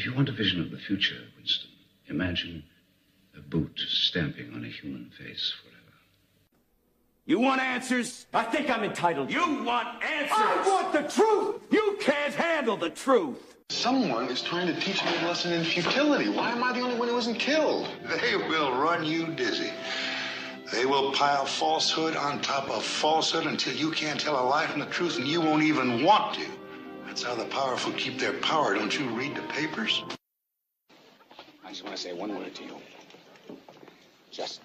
If you want a vision of the future, Winston, imagine a boot stamping on a human face forever. You want answers? I think I'm entitled. You want answers? I want the truth! You can't handle the truth! Someone is trying to teach me a lesson in futility. Why am I the only one who wasn't killed? They will run you dizzy. They will pile falsehood on top of falsehood until you can't tell a lie from the truth, and you won't even want to. That's how the powerful keep their power. Don't you read the papers? I just want to say one word to you. Just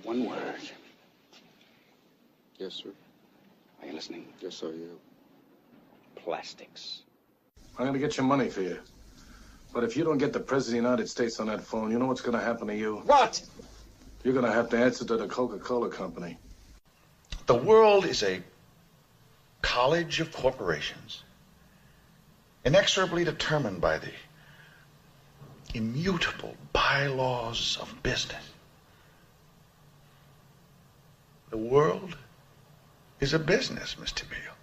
one word. Yes, sir. Are you listening? Yes, I am. Plastics. I'm going to get your money for you. But if you don't get the President of the United States on that phone, you know what's going to happen to you? What? You're going to have to answer to the Coca-Cola Company. The world is a college of corporations, inexorably determined by the immutable bylaws of business. The world is a business, Mr. Beale.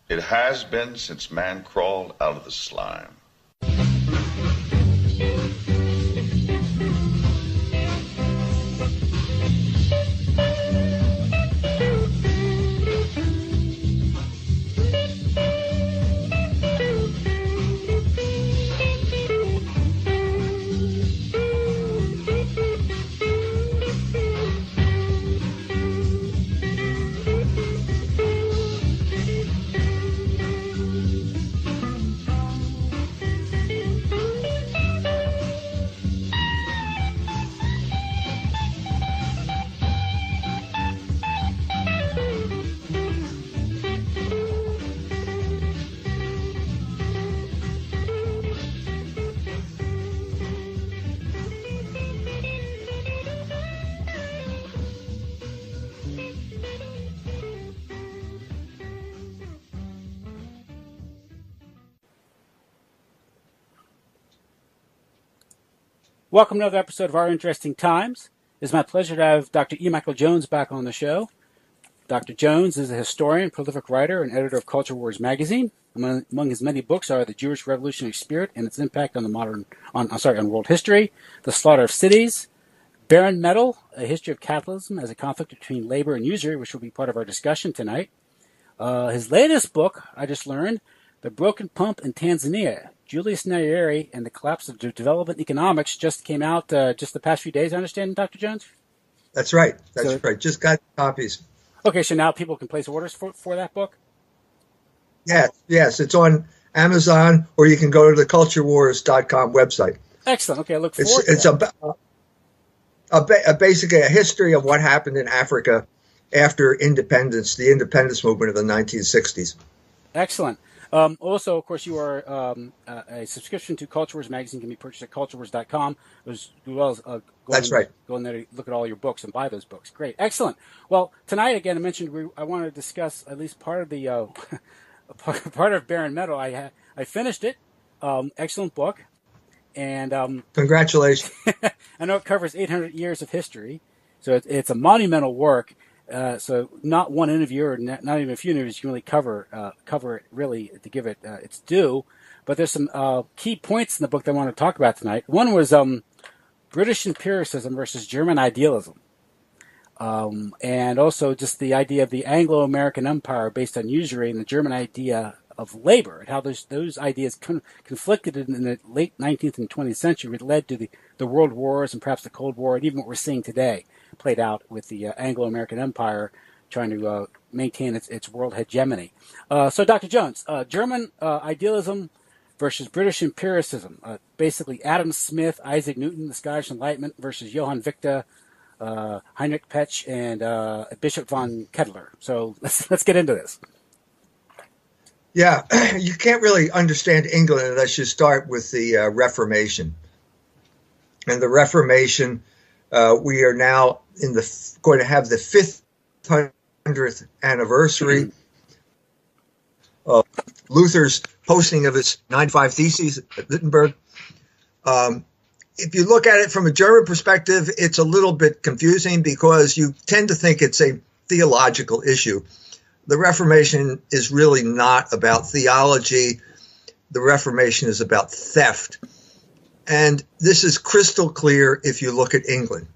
It has been since man crawled out of the slime. Welcome to another episode of Our Interesting Times. It's my pleasure to have Dr. E. Michael Jones back on the show. Dr. Jones is a historian, prolific writer, and editor of Culture Wars magazine. Among his many books are The Jewish Revolutionary Spirit and Its Impact on World History, The Slaughter of Cities, Barren Metal, A History of Capitalism as a Conflict Between Labor and Usury, which will be part of our discussion tonight. His latest book, I just learned, The Broken Pump in Tanzania, Julius Nyerere and the Collapse of Development Economics, just came out just the past few days, I understand, Dr. Jones? That's right. That's right. Just got copies. Okay, so now people can place orders for that book? Yes. It's on Amazon, or you can go to the culturewars.com website. Excellent. Okay, I look forward to that. It's basically a history of what happened in Africa after independence, the independence movement of the 1960s. Excellent. Also, of course, you are a subscription to Culture Wars magazine can be purchased at culturewars.com, as well as That's right. Go in there to look at all your books and buy those books. Great. Excellent. Well, tonight, again, I mentioned I want to discuss at least part of the part of Barren Metal. I finished it. Excellent book. And congratulations. I know it covers 800 years of history, so it's a monumental work. So not one interview or not even a few interviews can really cover it really to give it its due. But there's some key points in the book that I want to talk about tonight. One was British empiricism versus German idealism, and also just the idea of the Anglo-American empire based on usury and the German idea of labor, and how those ideas conflicted in the late 19th and 20th century, which led to the world wars and perhaps the Cold War, and even what we're seeing today played out with the Anglo-American empire trying to maintain its world hegemony. So, Dr. Jones, German idealism versus British empiricism. Basically, Adam Smith, Isaac Newton, the Scottish Enlightenment versus Johann Fichte, Heinrich Petsch, and Bishop von Kettler. So let's get into this. Yeah, you can't really understand England unless you start with the Reformation. And the Reformation, we are now going to have the 500th anniversary of Luther's posting of his 95 Theses at Wittenberg. If you look at it from a German perspective, it's a little bit confusing because you tend to think it's a theological issue. The Reformation is really not about theology. the Reformation is about theft. And this is crystal clear if you look at England.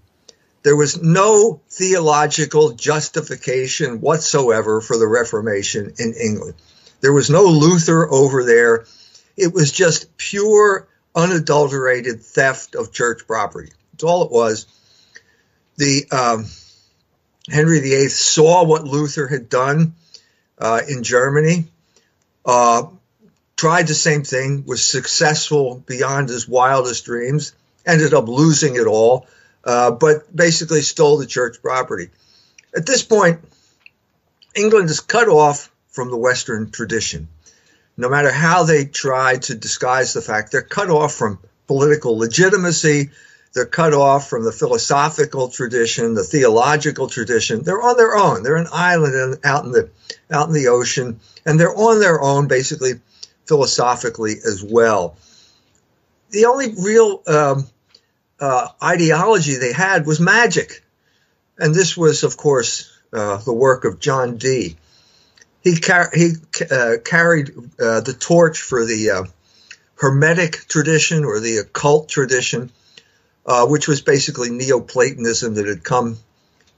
There was no theological justification whatsoever for the Reformation in England. There was no Luther over there. It was just pure, unadulterated theft of church property. That's all it was. Henry VIII saw what Luther had done in Germany, tried the same thing, was successful beyond his wildest dreams, ended up losing it all, but basically stole the church property. At this point, England is cut off from the Western tradition. No matter how they try to disguise the fact, they're cut off from political legitimacy. They're cut off from the philosophical tradition, the theological tradition. They're on their own. They're an island out in the ocean, and they're on their own, basically, philosophically as well. The only real ideology they had was magic, and this was, of course, the work of John Dee. He carried the torch for the Hermetic tradition or the occult tradition, which was basically Neoplatonism that had come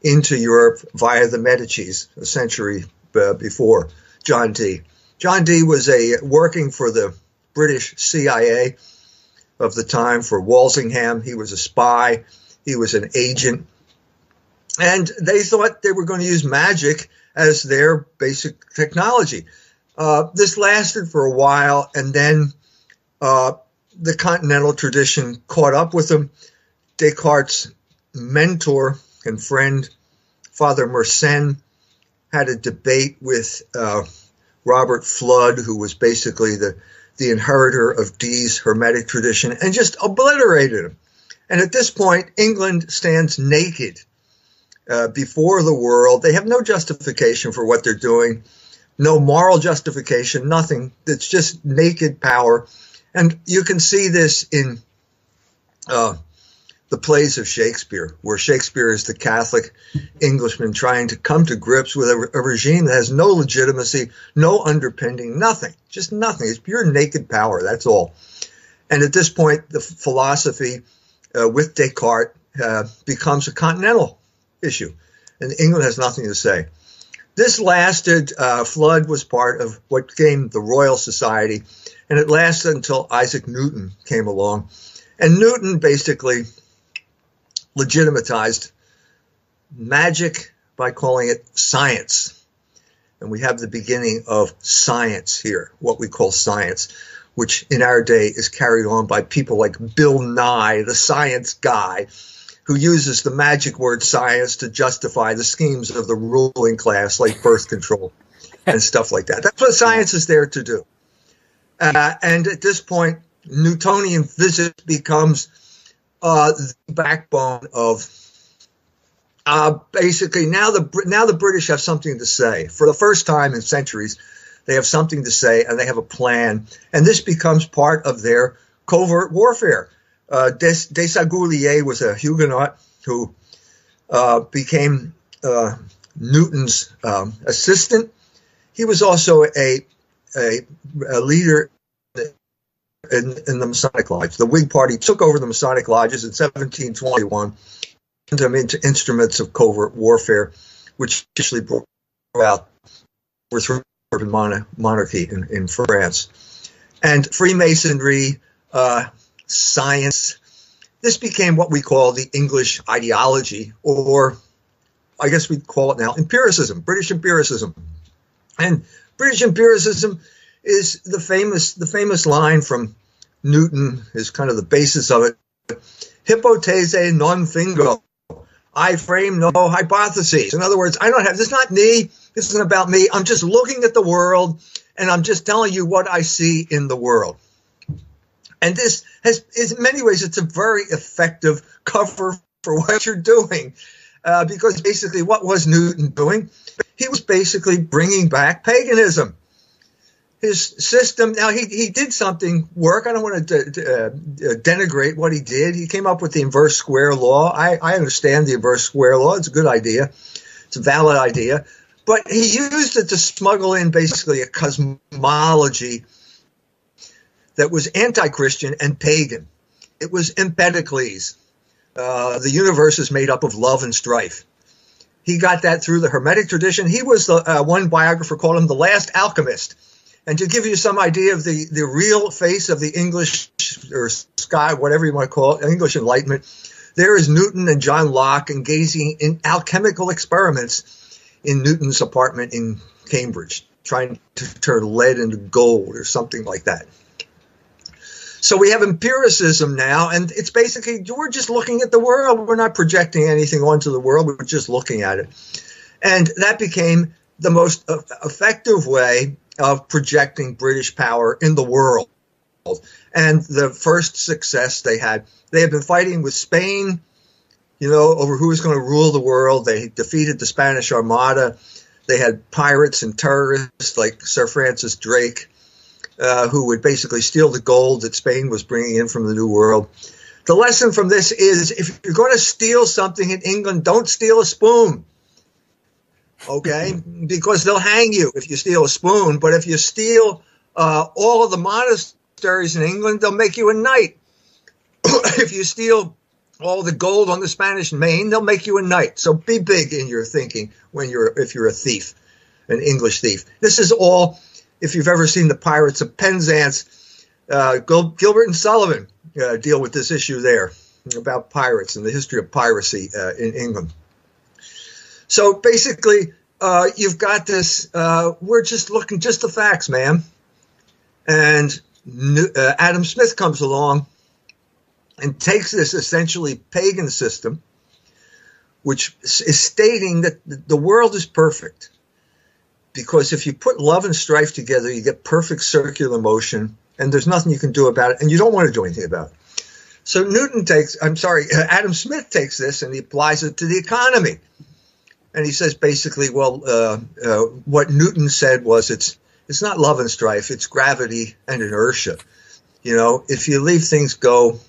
into Europe via the Medicis a century before John Dee. John Dee was working for the British CIA of the time for Walsingham. He was a spy. He was an agent. And they thought they were going to use magic as their basic technology. This lasted for a while, and then the continental tradition caught up with them. Descartes' mentor and friend, Father Mersenne, had a debate with Robert Flood, who was basically the inheritor of Dee's Hermetic tradition, and just obliterated him. And at this point, England stands naked before the world. They have no justification for what they're doing, no moral justification, nothing. It's just naked power. And you can see this in the plays of Shakespeare, where Shakespeare is the Catholic Englishman trying to come to grips with a regime that has no legitimacy, no underpinning, nothing, just nothing. It's pure naked power, that's all. And at this point, the philosophy with Descartes becomes a continental issue, and England has nothing to say. This lasted, Flood was part of what became the Royal Society, and it lasted until Isaac Newton came along. And Newton basically legitimatized magic by calling it science. And we have the beginning of science here, what we call science, which in our day is carried on by people like Bill Nye, the science guy, who uses the magic word science to justify the schemes of the ruling class, like birth control and stuff like that. That's what science is there to do. And at this point, Newtonian physics becomes the backbone of basically now the British have something to say. For the first time in centuries, they have something to say, and they have a plan. And this becomes part of their covert warfare. Desaguliers was a Huguenot who became Newton's assistant. He was also a leader in the Masonic Lodge. The Whig Party took over the Masonic Lodges in 1721, turned them into instruments of covert warfare, which actually brought about overthrow of monarchy in France. And Freemasonry, science, this became what we call the English ideology, or I guess we'd call it now empiricism, British empiricism. And British empiricism is the famous line from Newton, is kind of the basis of it. Hypothese non fingo. I frame no hypotheses. In other words, this is not me. This isn't about me. I'm just looking at the world, and I'm just telling you what I see in the world. And this is in many ways, it's a very effective cover for what you're doing, because basically what was Newton doing? He was basically bringing back paganism. His system, now he did something work. I don't want to denigrate what he did. He came up with the inverse square law. I understand the inverse square law. It's a good idea. It's a valid idea. But he used it to smuggle in basically a cosmology that was anti-Christian and pagan. It was Empedocles. The universe is made up of love and strife. He got that through the Hermetic tradition. He was the one biographer called him the last alchemist. And to give you some idea of the real face of the English or sky, whatever you want to call it, English Enlightenment, there is Newton and John Locke engaging in alchemical experiments in Newton's apartment in Cambridge, trying to turn lead into gold or something like that. So we have empiricism now, and it's basically, we're just looking at the world. We're not projecting anything onto the world. We're just looking at it. And that became the most effective way of projecting British power in the world. And the first success they had been fighting with Spain, over who was going to rule the world. They defeated the Spanish Armada. They had pirates and terrorists like Sir Francis Drake, who would basically steal the gold that Spain was bringing in from the New World. The lesson from this is, if you're going to steal something in England, don't steal a spoon. Okay? Because they'll hang you if you steal a spoon. But if you steal all of the monasteries in England, they'll make you a knight. If you steal all the gold on the Spanish main, they'll make you a knight. So be big in your thinking if you're a thief, an English thief. This is all, if you've ever seen the Pirates of Penzance, Gilbert and Sullivan deal with this issue there about pirates and the history of piracy in England. So basically, you've got this, we're just looking, just the facts, man. And Adam Smith comes along and takes this essentially pagan system, which is stating that the world is perfect. Because if you put love and strife together, you get perfect circular motion, and there's nothing you can do about it, and you don't want to do anything about it. So Adam Smith takes this and he applies it to the economy. And he says basically, what Newton said was it's not love and strife, it's gravity and inertia. If you leave things go,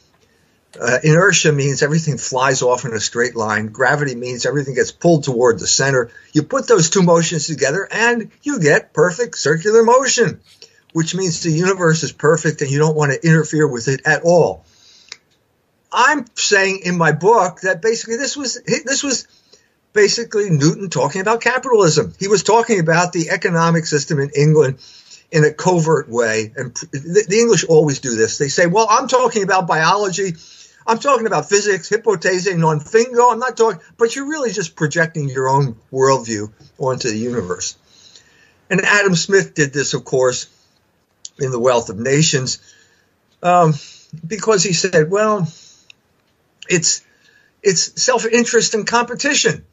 inertia means everything flies off in a straight line. Gravity means everything gets pulled toward the center. You put those two motions together and you get perfect circular motion, which means the universe is perfect and you don't want to interfere with it at all. I'm saying in my book that basically this was basically Newton talking about capitalism. He was talking about the economic system in England in a covert way. And the English always do this. They say, well, I'm talking about biology. I'm talking about physics, hypothese non fingo. I'm not talking, but you're really just projecting your own worldview onto the universe. And Adam Smith did this, of course, in The Wealth of Nations, because he said, well, it's self-interest and competition,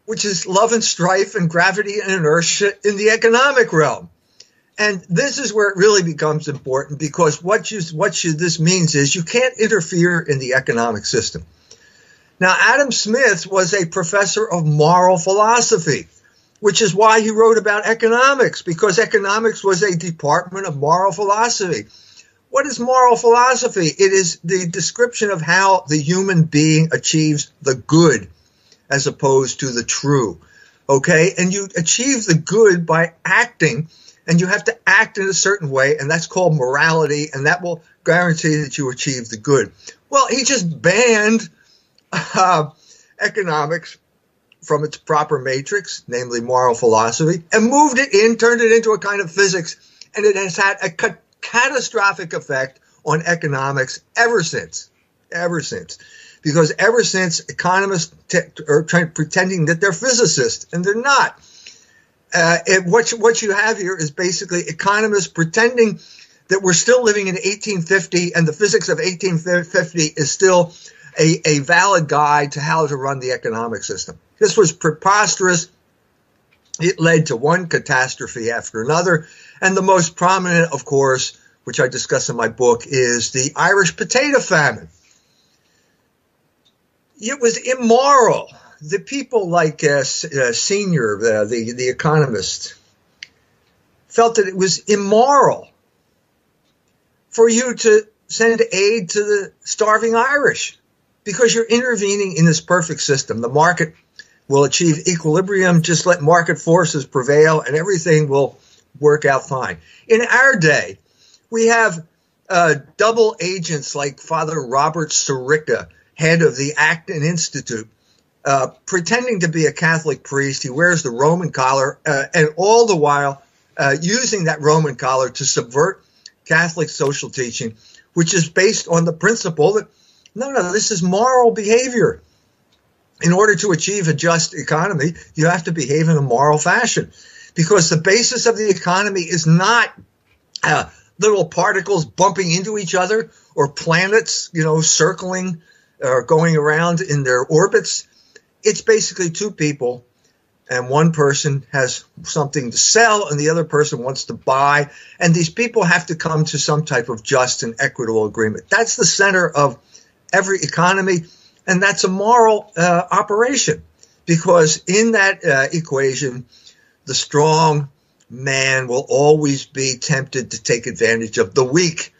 which is love and strife and gravity and inertia in the economic realm. And this is where it really becomes important, because what this means is you can't interfere in the economic system. Now, Adam Smith was a professor of moral philosophy, which is why he wrote about economics, because economics was a department of moral philosophy. What is moral philosophy? It is the description of how the human being achieves the good as opposed to the true. Okay? And you achieve the good by acting. And you have to act in a certain way, and that's called morality, and that will guarantee that you achieve the good. Well, he just banned economics from its proper matrix, namely moral philosophy, and moved it in, turned it into a kind of physics, and it has had a catastrophic effect on economics ever since. Because ever since, economists are pretending that they're physicists, and they're not. What you have here is basically economists pretending that we're still living in 1850 and the physics of 1850 is still a valid guide to how to run the economic system. This was preposterous. It led to one catastrophe after another. And the most prominent, of course, which I discuss in my book, is the Irish potato famine. It was immoral. The people like Senior, the economist, felt that it was immoral for you to send aid to the starving Irish, because you're intervening in this perfect system. The market will achieve equilibrium. Just let market forces prevail and everything will work out fine. In our day, we have double agents like Father Robert Sirica, head of the Acton Institute, pretending to be a Catholic priest. He wears the Roman collar, and all the while using that Roman collar to subvert Catholic social teaching, which is based on the principle that, no, this is moral behavior. In order to achieve a just economy, you have to behave in a moral fashion, because the basis of the economy is not little particles bumping into each other or planets, circling or going around in their orbits. It's basically two people, and one person has something to sell and the other person wants to buy. And these people have to come to some type of just and equitable agreement. That's the center of every economy. And that's a moral operation, because in that equation, the strong man will always be tempted to take advantage of the weak.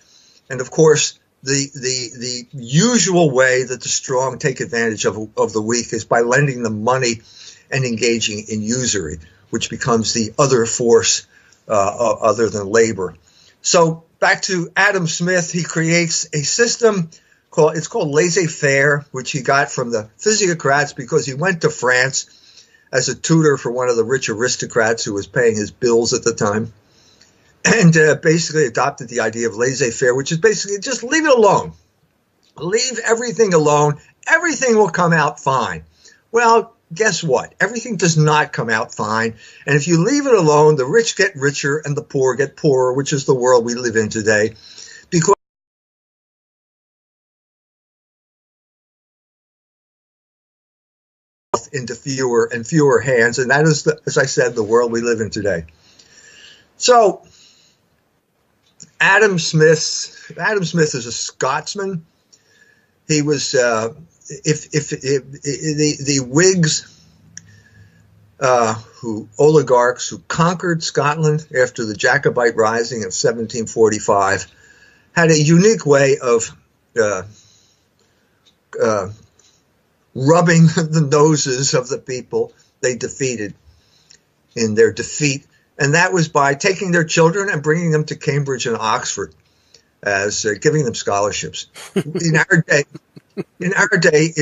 And of course, the usual way that the strong take advantage of the weak is by lending them money and engaging in usury, which becomes the other force other than labor. So back to Adam Smith, he creates a system called laissez-faire, which he got from the physiocrats because he went to France as a tutor for one of the rich aristocrats who was paying his bills at the time, and basically adopted the idea of laissez-faire, which is basically just leave it alone. Leave everything alone. Everything will come out fine. Well, guess what? Everything does not come out fine. And if you leave it alone, the rich get richer and the poor get poorer, which is the world we live in today. Because into fewer and fewer hands, and that is, as I said, the world we live in today. So Adam Smith is a Scotsman. He was the Whigs, oligarchs who conquered Scotland after the Jacobite Rising of 1745, had a unique way of rubbing the noses of the people they defeated in their defeat. And that was by taking their children and bringing them to Cambridge and Oxford, as giving them scholarships. In our day,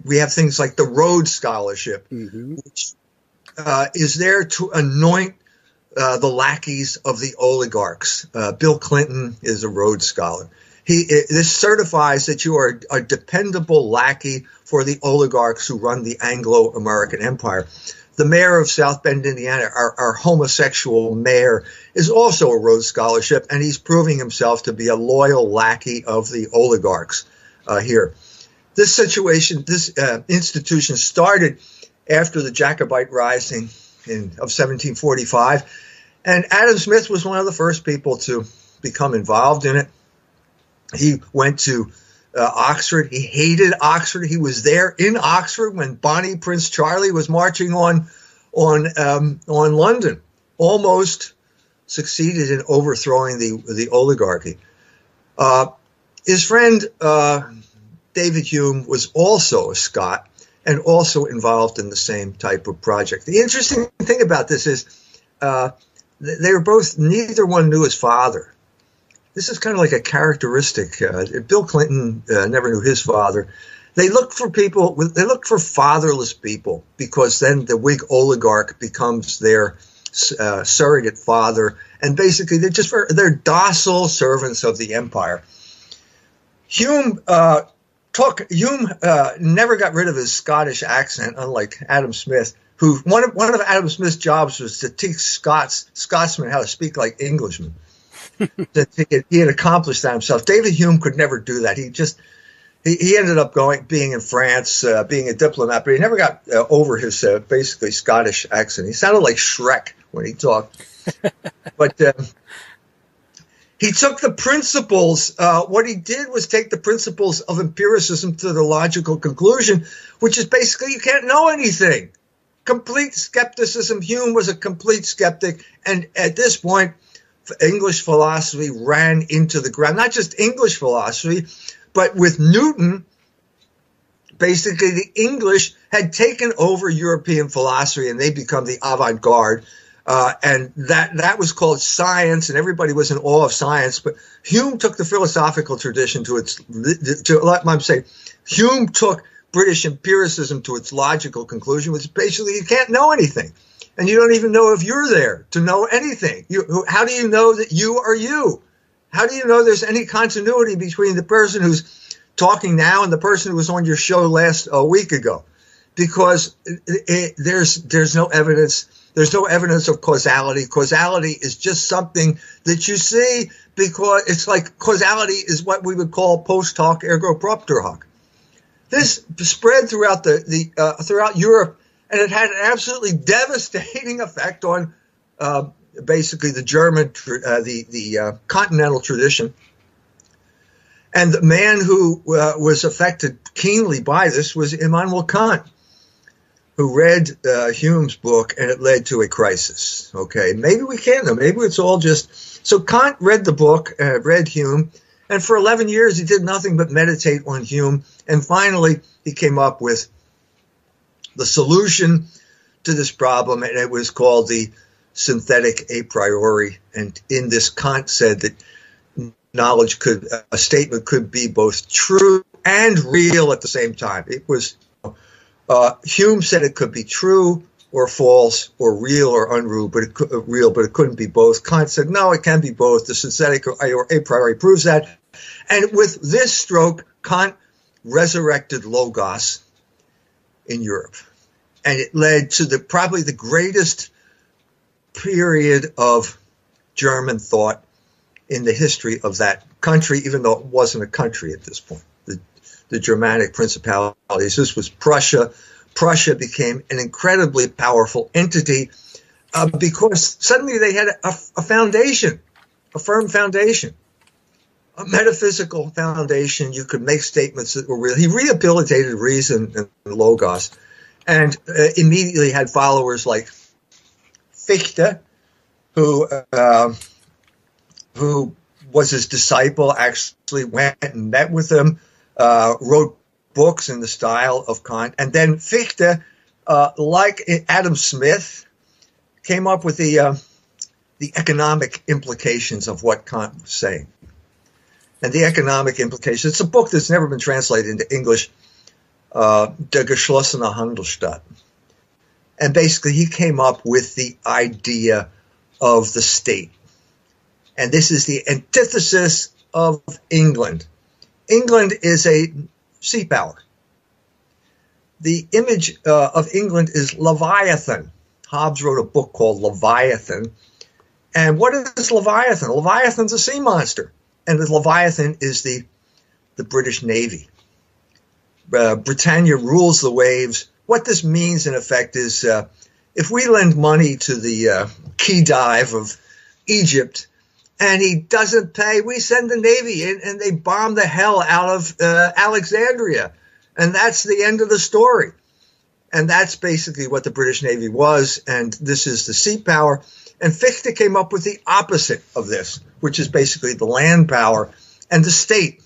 we have things like the Rhodes Scholarship, which is there to anoint the lackeys of the oligarchs. Bill Clinton is a Rhodes Scholar. This certifies that you are a dependable lackey for the oligarchs who run the Anglo-American empire. The mayor of South Bend, Indiana, our homosexual mayor, is also a Rhodes Scholarship, and he's proving himself to be a loyal lackey of the oligarchs here. This situation, this institution started after the Jacobite Rising of 1745, and Adam Smith was one of the first people to become involved in it. He went to Oxford. He hated Oxford. He was there in Oxford when Bonnie Prince Charlie was marching on London. Almost succeeded in overthrowing the oligarchy. His friend David Hume was also a Scot and also involved in the same type of project. The interesting thing about this is they were both, neither one knew his father. This is kind of like a characteristic. Bill Clinton never knew his father. They looked for people. They looked for fatherless people, because then the Whig oligarch becomes their surrogate father, and basically they're docile servants of the empire. Hume never got rid of his Scottish accent, unlike Adam Smith, who one of Adam Smith's jobs was to teach Scotsmen how to speak like Englishmen. He had accomplished that himself. David Hume could never do that. He ended up being in France, being a diplomat, but he never got over his basically Scottish accent. He sounded like Shrek when he talked. But he took the principles. What he did was take the principles of empiricism to the logical conclusion, which is basically you can't know anything. Complete skepticism. Hume was a complete skeptic, and at this point, English philosophy ran into the ground. Not just English philosophy, but with Newton, basically the English had taken over European philosophy, and they become the avant-garde. And that was called science, and everybody was in awe of science. But Hume took the philosophical tradition Hume took British empiricism to its logical conclusion, which is basically you can't know anything. And you don't even know if you're there to know anything. How do you know that you are you? How do you know there's any continuity between the person who's talking now and the person who was on your show last week ago? Because there's no evidence. There's no evidence of causality. Causality is just something that you see, because it's like causality is what we would call post hoc ergo propter hoc. This spread throughout throughout Europe, and it had an absolutely devastating effect on basically the German, the continental tradition. And the man who was affected keenly by this was Immanuel Kant, who read Hume's book, and it led to a crisis. Okay, maybe we can't know. Maybe it's all just... So Kant read the book, read Hume, and for 11 years he did nothing but meditate on Hume. And finally he came up with the solution to this problem, and it was called the synthetic a priori. And in this, Kant said that a statement could be both true and real at the same time. It was... Hume said it could be true or false or real or unreal, but it couldn't be both. Kant said, no, it can be both. The synthetic or a priori proves that. And with this stroke, Kant resurrected Logos in Europe. And it led to probably the greatest period of German thought in the history of that country, even though it wasn't a country at this point. The Germanic principalities. This was Prussia. Prussia became an incredibly powerful entity because suddenly they had a foundation, a firm foundation, a metaphysical foundation. You could make statements that were real. He rehabilitated reason and Logos, and immediately had followers like Fichte, who was his disciple, actually went and met with him. Wrote books in the style of Kant. And then Fichte, like Adam Smith, came up with the economic implications of what Kant was saying. And the economic implications, it's a book that's never been translated into English, Der geschlossene Handelsstaat. And basically he came up with the idea of the state. And this is the antithesis of England. England is a sea power. The image of England is Leviathan. Hobbes wrote a book called Leviathan. And what is Leviathan? Leviathan's a sea monster. And the Leviathan is the British Navy. Britannia rules the waves. What this means, in effect, is if we lend money to the Khedive of Egypt, and he doesn't pay, we send the Navy in and they bomb the hell out of Alexandria. And that's the end of the story. And that's basically what the British Navy was. And this is the sea power. And Fichte came up with the opposite of this, which is basically the land power and the state.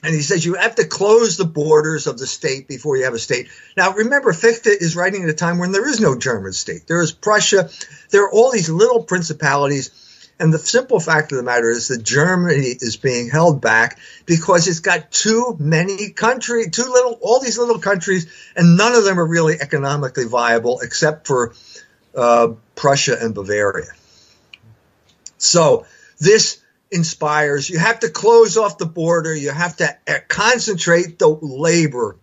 And he says you have to close the borders of the state before you have a state. Now, remember, Fichte is writing at a time when there is no German state. There is Prussia. There are all these little principalities. And the simple fact of the matter is that Germany is being held back because it's got too many countries, all these little countries, and none of them are really economically viable except for Prussia and Bavaria. So this inspires, you have to close off the border, you have to concentrate the labor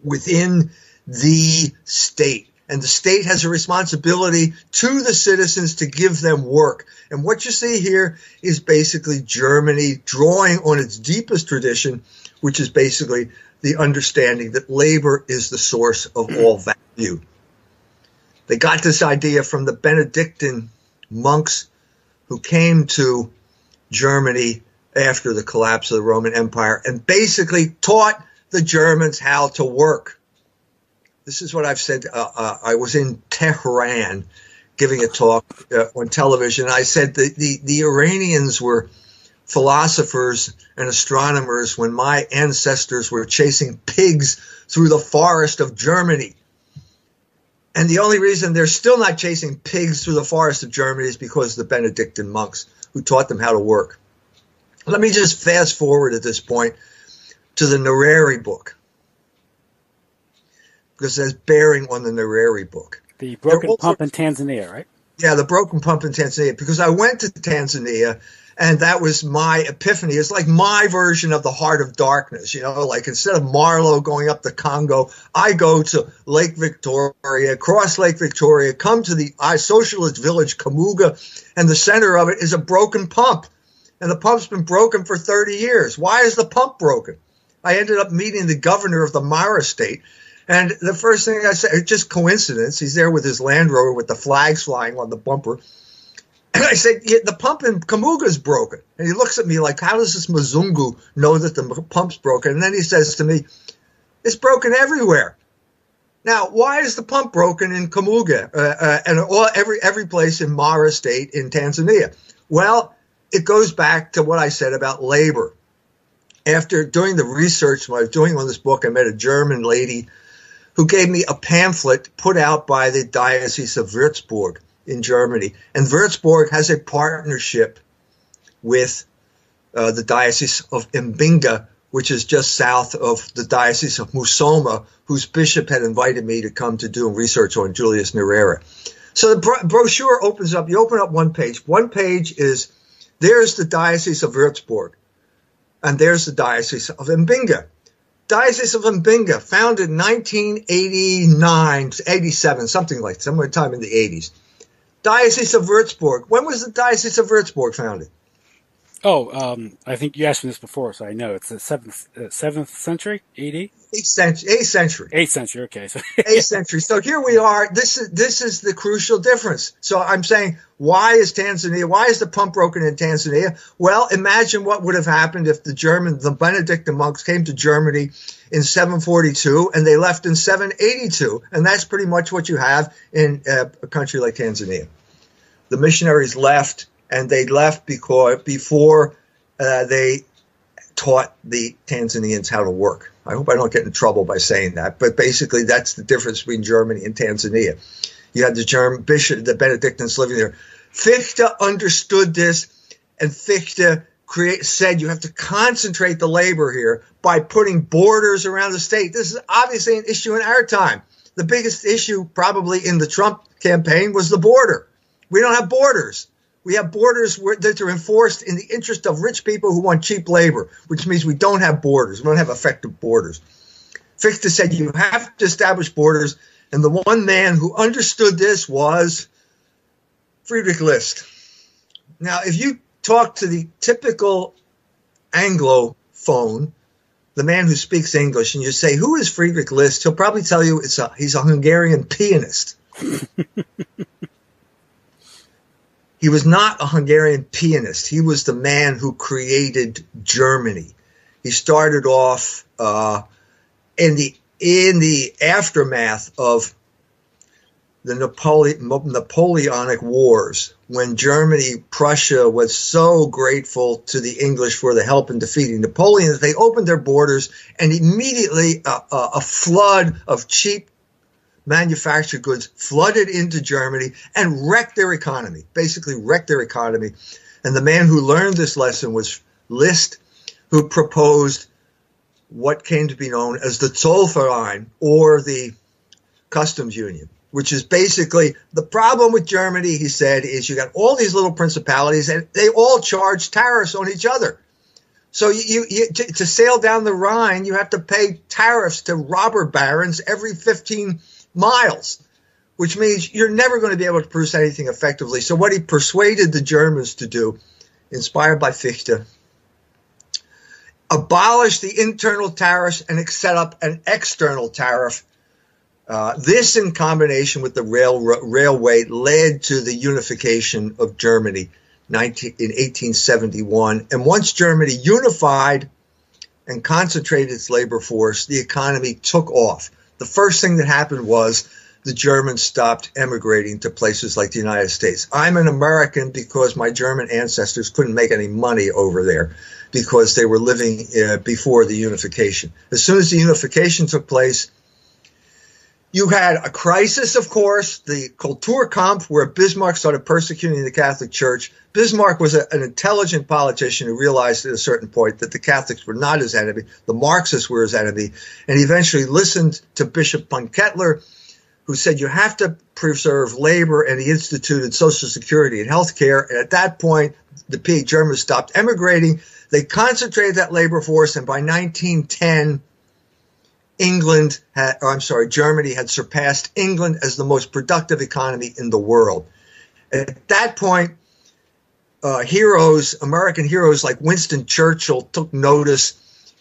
within the state. And the state has a responsibility to the citizens to give them work. And what you see here is basically Germany drawing on its deepest tradition, which is basically the understanding that labor is the source of all value. They got this idea from the Benedictine monks who came to Germany after the collapse of the Roman Empire and basically taught the Germans how to work. This is what I've said. I was in Tehran giving a talk on television. I said the Iranians were philosophers and astronomers when my ancestors were chasing pigs through the forest of Germany. And the only reason they're still not chasing pigs through the forest of Germany is because of the Benedictine monks who taught them how to work. Let me just fast forward at this point to the Nyerere book, because it has bearing on the Nyerere book. The broken pump in Tanzania, right? Yeah, the broken pump in Tanzania, because I went to Tanzania, and that was my epiphany. It's like my version of the Heart of Darkness, you know, like instead of Marlow going up the Congo, I go to Lake Victoria, cross Lake Victoria, come to the socialist village, Kamuga, and the center of it is a broken pump. And the pump's been broken for 30 years. Why is the pump broken? I ended up meeting the governor of the Mara state. And the first thing I said, just coincidence, he's there with his Land Rover with the flags flying on the bumper. And I said, yeah, the pump in Kamuga is broken. And he looks at me like, how does this Mzungu know that the pump's broken? And then he says to me, it's broken everywhere. Now, why is the pump broken in Kamuga and every place in Mara state in Tanzania? Well, it goes back to what I said about labor. After doing the research I was doing on this book, I met a German lady who gave me a pamphlet put out by the Diocese of Würzburg in Germany. And Würzburg has a partnership with the Diocese of Mbinga, which is just south of the Diocese of Musoma, whose bishop had invited me to come to do research on Julius Nyerere. So the brochure opens up. You open up one page. One page is, there's the Diocese of Würzburg, and there's the Diocese of Mbinga. Diocese of Mbinga, founded in 1989, 87, something like somewhere time in the 80s. Diocese of Würzburg. When was the Diocese of Würzburg founded? Oh, I think you asked me this before, so I know. It's the 7th century, AD? 8th century. 8th century, okay. So 8th century. So here we are. This is the crucial difference. So I'm saying, why is the pump broken in Tanzania? Well, imagine what would have happened if the Benedictine monks came to Germany in 742 and they left in 782. And that's pretty much what you have in a country like Tanzania. The missionaries left, and they left before they taught the Tanzanians how to work. I hope I don't get in trouble by saying that, but basically that's the difference between Germany and Tanzania. You had the German bishop, the Benedictines living there. Fichte understood this, and Fichte said you have to concentrate the labor here by putting borders around the state. This is obviously an issue in our time. The biggest issue probably in the Trump campaign was the border. We don't have borders. We have borders that are enforced in the interest of rich people who want cheap labor, which means we don't have borders. We don't have effective borders. Fichte said you have to establish borders, and the one man who understood this was Friedrich List. Now, if you talk to the typical Anglophone, the man who speaks English, and you say, who is Friedrich List? He'll probably tell you he's a Hungarian pianist. He was not a Hungarian pianist. He was the man who created Germany. He started off in the aftermath of the Napoleonic Wars, when Prussia was so grateful to the English for the help in defeating Napoleon that they opened their borders, and immediately a flood of cheap manufactured goods flooded into Germany and wrecked their economy, basically wrecked their economy. And the man who learned this lesson was List, who proposed what came to be known as the Zollverein, or the customs union, which is basically the problem with Germany, he said, is you got all these little principalities and they all charge tariffs on each other. So to sail down the Rhine, you have to pay tariffs to robber barons every 15 miles, which means you're never going to be able to produce anything effectively. So what he persuaded the Germans to do, inspired by Fichte, abolish the internal tariffs and set up an external tariff. This, in combination with the railway, led to the unification of Germany in 1871. And once Germany unified and concentrated its labor force, the economy took off. The first thing that happened was the Germans stopped emigrating to places like the United States. I'm an American because my German ancestors couldn't make any money over there because they were living before the unification. As soon as the unification took place, You had a crisis, of course, the Kulturkampf, where Bismarck started persecuting the Catholic Church. Bismarck was an intelligent politician who realized at a certain point that the Catholics were not his enemy, the Marxists were his enemy, and he eventually listened to Bishop von Kettler, who said you have to preserve labor, and he instituted Social Security and health care. And at that point, the Germans stopped emigrating. They concentrated that labor force, and by 1910, Germany had surpassed England as the most productive economy in the world. At that point, American heroes like Winston Churchill took notice,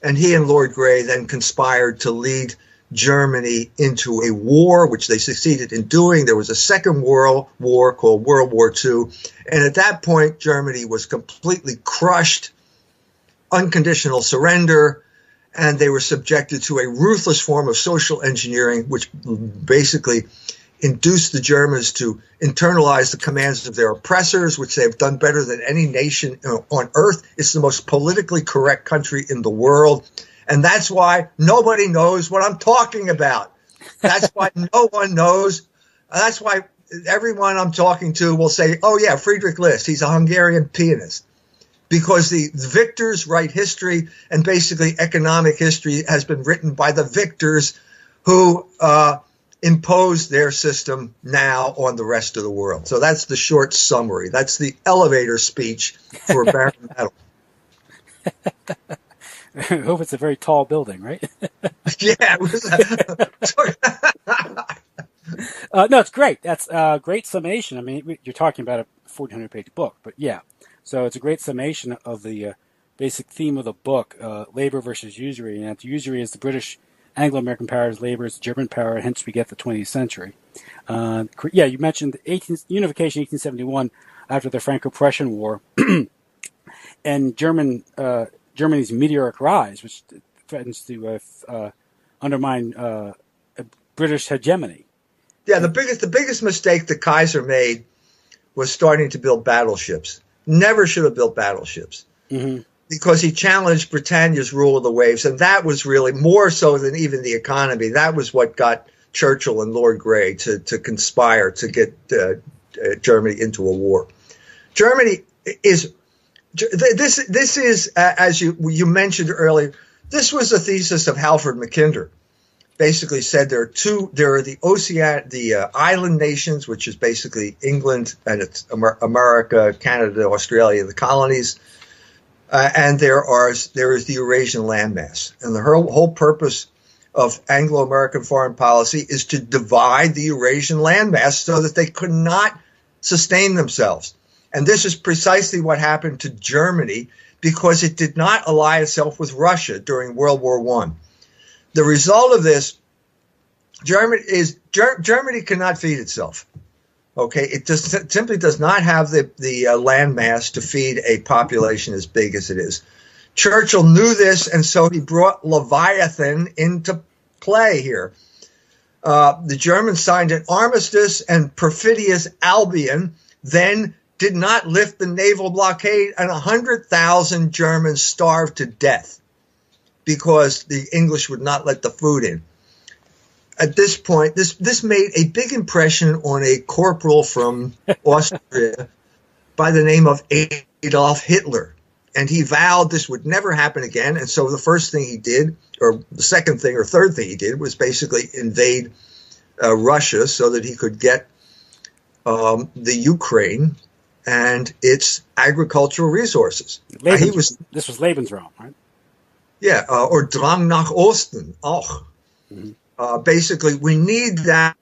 and he and Lord Grey then conspired to lead Germany into a war, which they succeeded in doing. There was a second world war called World War II, and at that point, Germany was completely crushed, unconditional surrender, and they were subjected to a ruthless form of social engineering, which basically induced the Germans to internalize the commands of their oppressors, which they have done better than any nation on earth. It's the most politically correct country in the world. And that's why nobody knows what I'm talking about. That's why no one knows. That's why everyone I'm talking to will say, oh, yeah, Friedrich List, he's a Hungarian pianist. Because the victors write history, and basically economic history has been written by the victors who impose their system now on the rest of the world. So that's the short summary. That's the elevator speech for Baron Metal. I hope it's a very tall building, right? Yeah. No, it's great. That's a great summation. I mean, you're talking about a 1,400-page book, but yeah. So it's a great summation of the basic theme of the book, labor versus usury. And usury is the British Anglo-American power, labor is German power, and hence we get the 20th century. Yeah, you mentioned unification 1871 after the Franco-Prussian War, and Germany's meteoric rise, which threatens to undermine British hegemony. Yeah, the biggest mistake the Kaiser made was starting to build battleships. Never should have built battleships, because he challenged Britannia's rule of the waves, and that was really more so than even the economy. That was what got Churchill and Lord Grey to conspire to get Germany into a war. Germany is this is as you mentioned earlier. This was the thesis of Halford Mackinder. Basically said there are the island nations, which is basically England and it's America, Canada, Australia, the colonies, and there is the Eurasian landmass. And the whole purpose of Anglo-American foreign policy is to divide the Eurasian landmass so that they could not sustain themselves. And this is precisely what happened to Germany, because it did not ally itself with Russia during World War I. The result of this, Germany cannot feed itself. Okay, it simply does not have the land mass to feed a population as big as it is. Churchill knew this, and so he brought Leviathan into play here. The Germans signed an armistice, and perfidious Albion then did not lift the naval blockade, and 100,000 Germans starved to death because the English would not let the food in. At this point, this made a big impression on a corporal from Austria by the name of Adolf Hitler. And he vowed this would never happen again. And so the first thing he did, or the second thing or third thing he did, was basically invade Russia so that he could get the Ukraine and its agricultural resources. This was Lebensraum, right? Yeah, or Drang nach Osten, auch. Mm-hmm. Basically, we need that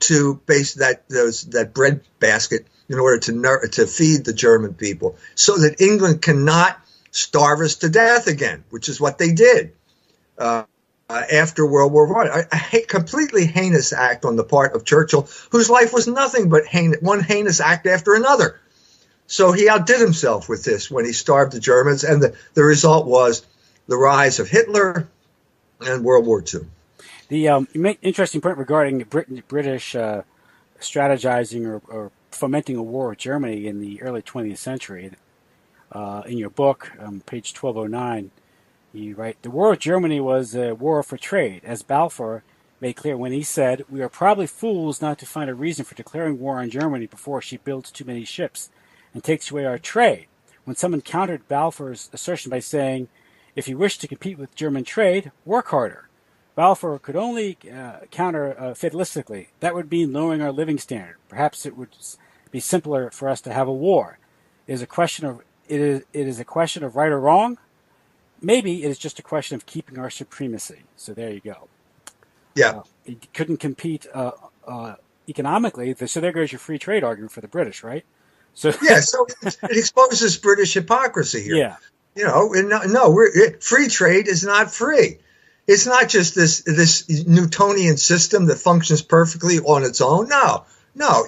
to base that bread basket in order to feed the German people, so that England cannot starve us to death again, which is what they did after World War I. A completely heinous act on the part of Churchill, whose life was nothing but one heinous act after another. So he outdid himself with this when he starved the Germans, and the result was the rise of Hitler and World War II. You make interesting point regarding British strategizing or fomenting a war with Germany in the early 20th century. In your book, page 1209, you write, "The war with Germany was a war for trade, as Balfour made clear when he said, "We are probably fools not to find a reason for declaring war on Germany before she builds too many ships and takes away our trade," when someone countered Balfour's assertion by saying, "If you wish to compete with German trade, work harder." Balfour could only counter fatalistically, "That would mean lowering our living standard. Perhaps it would be simpler for us to have a war. It is a question of right or wrong. Maybe it is just a question of keeping our supremacy." So there you go. Yeah. He couldn't compete economically, so there goes your free trade argument for the British, right? So yeah, so it exposes British hypocrisy here. Yeah. You know, free trade is not free. It's not just this Newtonian system that functions perfectly on its own. No,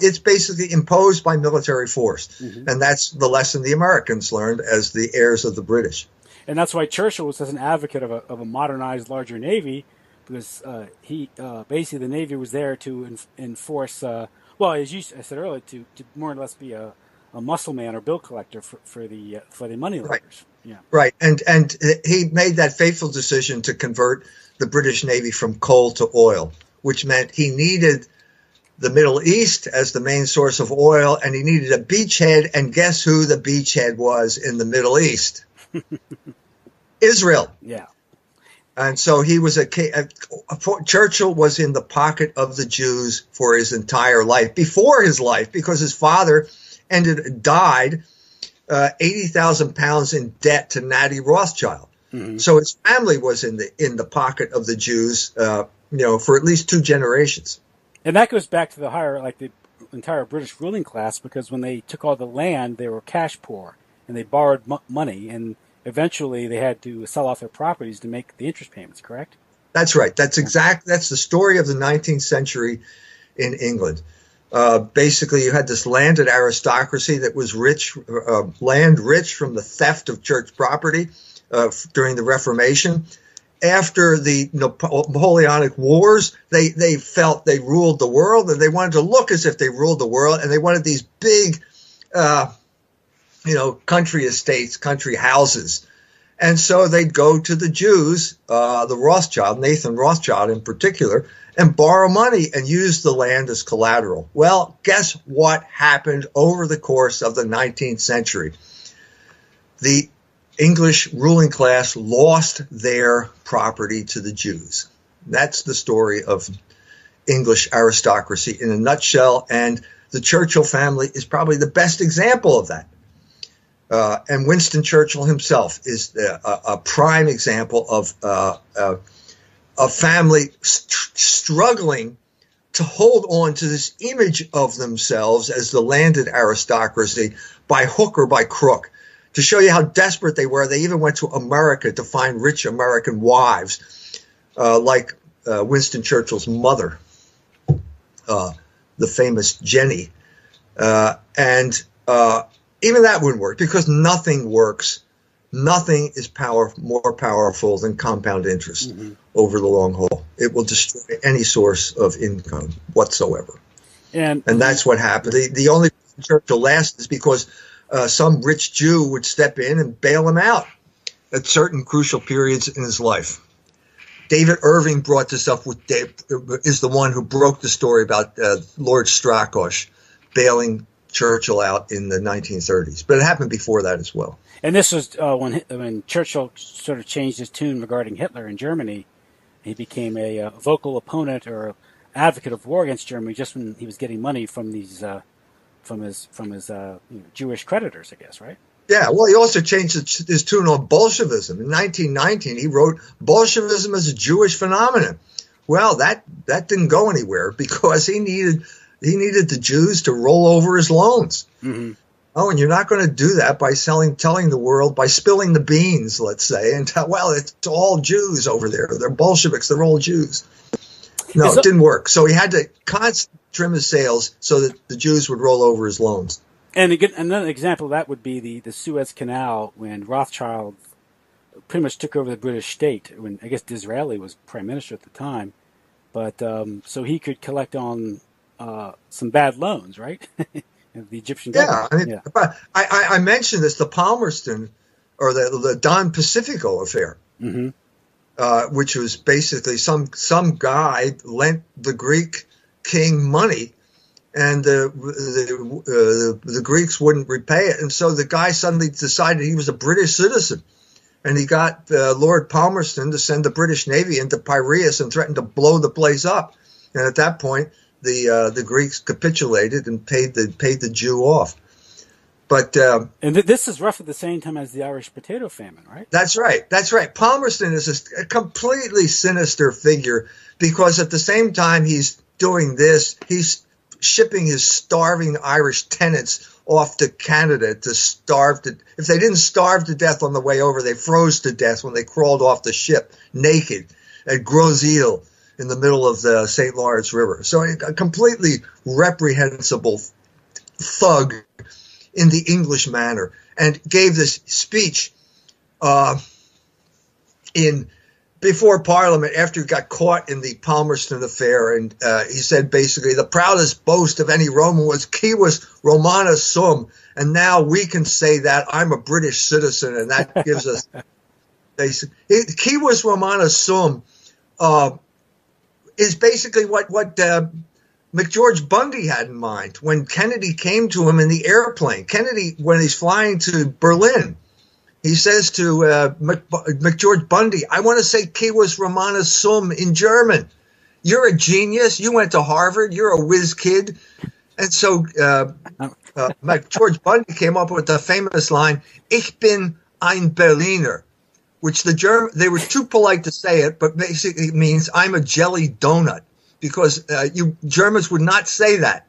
it's basically imposed by military force. Mm-hmm. And that's the lesson the Americans learned as the heirs of the British. And that's why Churchill was such an advocate of a modernized, larger Navy, because basically the Navy was there to enforce, as you said earlier, to more or less be a muscle man or bill collector for the money lenders. Right. Yeah. Right. And he made that fateful decision to convert the British Navy from coal to oil, which meant he needed the Middle East as the main source of oil, and he needed a beachhead. And guess who the beachhead was in the Middle East? Israel. Yeah. And so he was Churchill was in the pocket of the Jews for his entire life, before his life, because his father died 80,000 pounds in debt to Natty Rothschild. Mm-hmm. So his family was in the pocket of the Jews, for at least 2 generations. And that goes back to the entire British ruling class, because when they took all the land, they were cash poor and they borrowed money, and eventually they had to sell off their properties to make the interest payments. Correct? That's right. That's the story of the 19th century in England. Basically, you had this landed aristocracy that was land rich from the theft of church property during the Reformation. After the Napoleonic Wars, they felt they ruled the world, and they wanted to look as if they ruled the world, and they wanted these big, country estates, country houses. And so they'd go to the Jews, Nathan Rothschild in particular, and borrow money and use the land as collateral. Well, guess what happened over the course of the 19th century? The English ruling class lost their property to the Jews. That's the story of English aristocracy in a nutshell, and the Churchill family is probably the best example of that. And Winston Churchill himself is a prime example of a family struggling to hold on to this image of themselves as the landed aristocracy by hook or by crook. To show you how desperate they were, they even went to America to find rich American wives, like Winston Churchill's mother, the famous Jenny. Even that wouldn't work, because nothing works. Nothing is more powerful than compound interest over the long haul. It will destroy any source of income whatsoever. And that's what happened. The only reason Churchill lasted is because some rich Jew would step in and bail him out at certain crucial periods in his life. David Irving brought this up is the one who broke the story about Lord Strakosch bailing Churchill out in the 1930s. But it happened before that as well. And this was when Churchill sort of changed his tune regarding Hitler in Germany. He became a vocal opponent or advocate of war against Germany just when he was getting money from these from his Jewish creditors, I guess, right? Yeah, well, he also changed his tune on Bolshevism. In 1919, he wrote, "Bolshevism is a Jewish phenomenon." Well, that didn't go anywhere because he needed the Jews to roll over his loans. Mm-hmm. Oh, and you're not going to do that by telling the world, by spilling the beans, let's say, and it's all Jews over there. They're Bolsheviks. They're all Jews. No, it didn't work. So he had to constantly trim his sails so that the Jews would roll over his loans. And another example of that would be the Suez Canal, when Rothschild pretty much took over the British state, when I guess Disraeli was prime minister at the time. But so he could collect on some bad loans, right? The Egyptian government. But I mentioned this, the Palmerston or the Don Pacifico affair. Mm-hmm. which was basically some guy lent the Greek king money, and the Greeks wouldn't repay it, and so the guy suddenly decided he was a British citizen, and he got Lord Palmerston to send the British Navy into Piraeus and threatened to blow the place up. And at that point, the Greeks capitulated and paid the Jew off. But and this is roughly the same time as the Irish potato famine, right? That's right. That's right. Palmerston is a completely sinister figure, because at the same time he's doing this, he's shipping his starving Irish tenants off to Canada to starve to. If they didn't starve to death on the way over, they froze to death when they crawled off the ship naked at Gros Isle in the middle of the St. Lawrence River. So a completely reprehensible thug in the English manner, and gave this speech before Parliament after he got caught in the Palmerston affair, and he said basically the proudest boast of any Roman was Civis Romanus sum, and now we can say that I'm a British citizen, and that gives us Civis Romanus sum is basically what McGeorge Bundy had in mind when Kennedy came to him in the airplane. Kennedy, when he's flying to Berlin, he says to McGeorge Bundy, I want to say Civis Romanus sum in German. You're a genius. You went to Harvard. You're a whiz kid. And so McGeorge Bundy came up with the famous line, Ich bin ein Berliner, which they were too polite to say it, but basically it means I'm a jelly donut. Because Germans would not say that.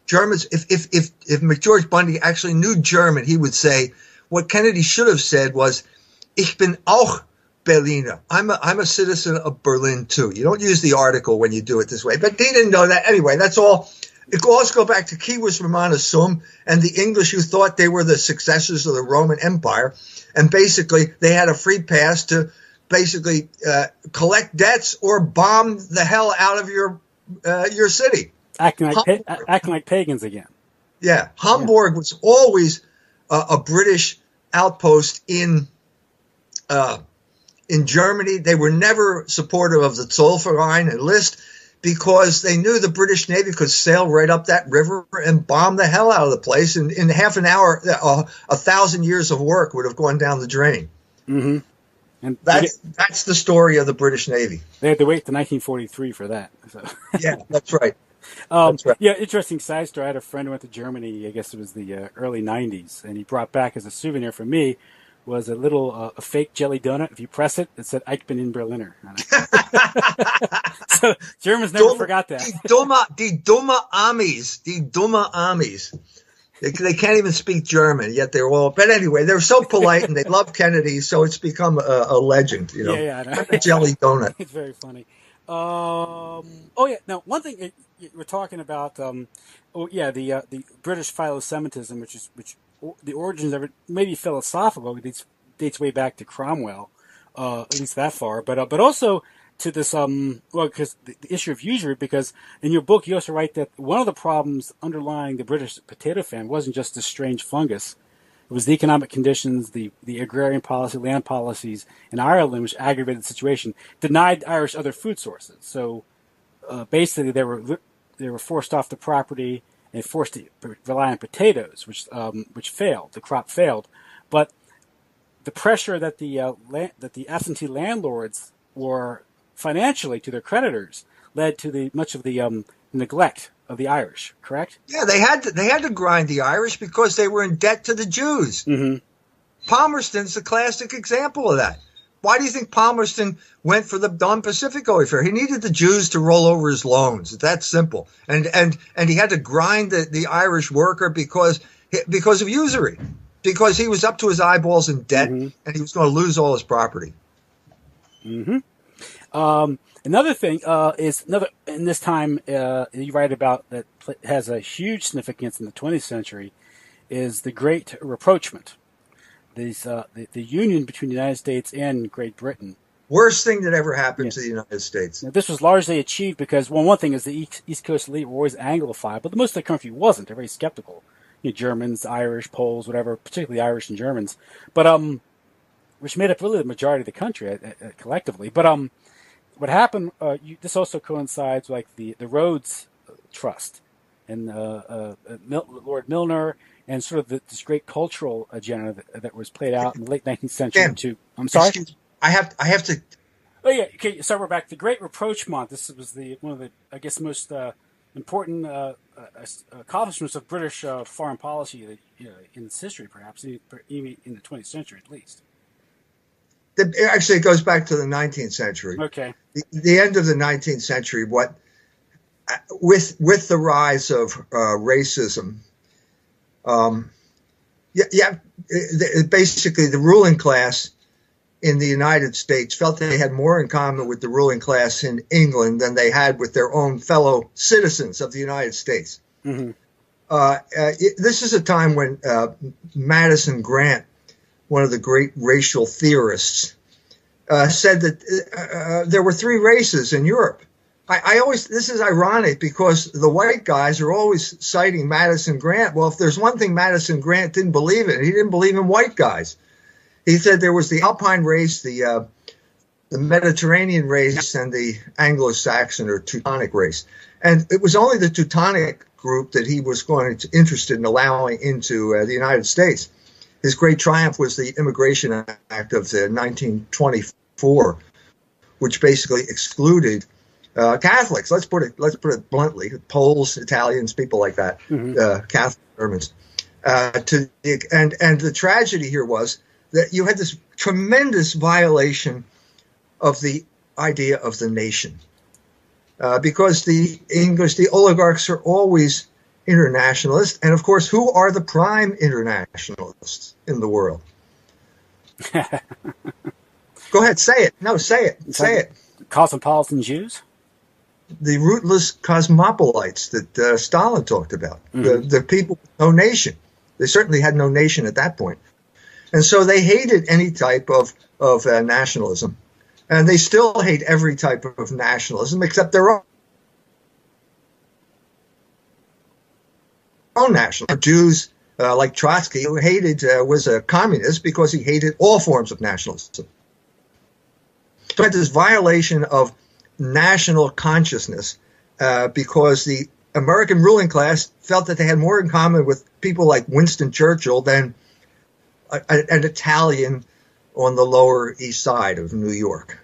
Germans, if McGeorge Bundy actually knew German, he would say what Kennedy should have said was, "Ich bin auch Berliner." I'm a citizen of Berlin too. You don't use the article when you do it this way. But he didn't know that anyway. That's all. It could also go back to Civis Romanus sum and the English who thought they were the successors of the Roman Empire, and basically they had a free pass to basically collect debts or bomb the hell out of your city. Acting like pagans again. Yeah. Hamburg was always a British outpost in Germany. They were never supportive of the Zollverein and List because they knew the British Navy could sail right up that river and bomb the hell out of the place. And in half an hour, 1,000 years of work would have gone down the drain. Mm-hmm. And that's the story of the British Navy. They had to wait to 1943 for that. So. Yeah, that's right. That's right. Yeah, interesting side story. I had a friend who went to Germany, I guess it was the early 90s, and he brought back as a souvenir for me was a little a fake jelly donut. If you press it, it said, Ich bin in Berliner. So Germans never forgot that. Die dumme Amis. They can't even speak German, yet they're all. But anyway, they're so polite and they love Kennedy, so it's become a legend. You know, yeah, a jelly donut. It's very funny. Now one thing we're talking about. The British philo-Semitism, which the origins of it maybe philosophical. It dates way back to Cromwell, at least that far. But also to this because the issue of usury, because in your book you also write that one of the problems underlying the British potato famine wasn't just this strange fungus. It was the economic conditions, the agrarian policy, land policies in Ireland, which aggravated the situation, denied Irish other food sources. So basically they were forced off the property and forced to rely on potatoes, which failed. The crop failed. But the pressure that the absentee landlords were financially to their creditors led to much of the neglect of the Irish. Correct? Yeah, they had to grind the Irish because they were in debt to the Jews. Mm-hmm. Palmerston's a classic example of that. Why do you think Palmerston went for the Don Pacifico affair? He needed the Jews to roll over his loans. It's that simple. And he had to grind the Irish worker because of usury, because he was up to his eyeballs in debt, mm-hmm. and he was going to lose all his property. Mm-hmm. Another thing is in this time you write about that has a huge significance in the 20th century is the Great Rapprochement. The union between the United States and Great Britain. Worst thing that ever happened to the United States. Now, this was largely achieved because, one thing is the East Coast elite were always Anglophile, but most of the country wasn't. They're very skeptical. Germans, Irish, Poles, whatever, particularly Irish and Germans. But which made up really the majority of the country collectively. But what happened? This also coincides with like the Rhodes Trust and Lord Milner and sort of this great cultural agenda that was played out in the late 19th century. I'm sorry. I have to. Oh yeah. Okay. So we're back. The Great Rapprochement. This was one of the, I guess, most important accomplishments of British foreign policy in its history, perhaps even in the 20th century at least. Actually, it goes back to the 19th century. Okay. The end of the 19th century. With the rise of racism, basically the ruling class in the United States felt they had more in common with the ruling class in England than they had with their own fellow citizens of the United States. Mm-hmm. This is a time when Madison Grant, one of the great racial theorists, said that there were three races in Europe. This is ironic because the white guys are always citing Madison Grant. Well, if there's one thing Madison Grant didn't believe in, he didn't believe in white guys. He said there was the Alpine race, the Mediterranean race, and the Anglo-Saxon or Teutonic race. And it was only the Teutonic group that he was interested in allowing into the United States. His great triumph was the Immigration Act of 1924, which basically excluded Catholics. Let's put it bluntly: Poles, Italians, people like that, Catholic Germans. And the tragedy here was that you had this tremendous violation of the idea of the nation, because the oligarchs are always internationalists, and of course, who are the prime internationalists in the world? Go ahead, say it. No, say it. Say it. Cosmopolitan Jews? The rootless cosmopolites that Stalin talked about. The people with no nation. They certainly had no nation at that point. And so they hated any type of nationalism. And they still hate every type of nationalism except their own nationalism. Jews like Trotsky, who was a communist because he hated all forms of nationalism. So had this violation of national consciousness because the American ruling class felt that they had more in common with people like Winston Churchill than an Italian on the Lower East Side of New York,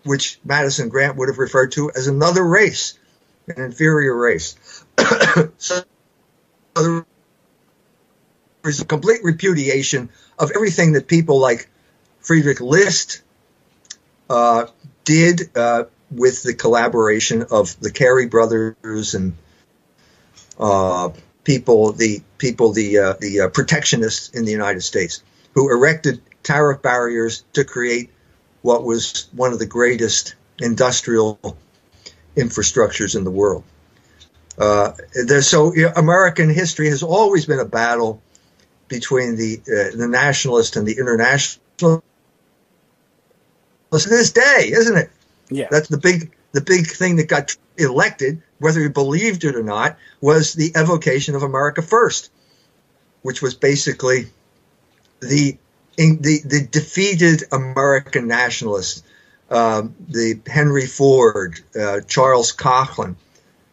which Madison Grant would have referred to as another race, an inferior race. So there was a complete repudiation of everything that people like Friedrich List did with the collaboration of the Carey brothers and the protectionists in the United States, who erected tariff barriers to create what was one of the greatest industrial infrastructures in the world. American history has always been a battle between the nationalist and the internationalist. To this day, isn't it? Yeah. That's the big thing that got elected, whether you believed it or not, was the evocation of America First, which was basically the defeated American nationalists, the Henry Ford, Charles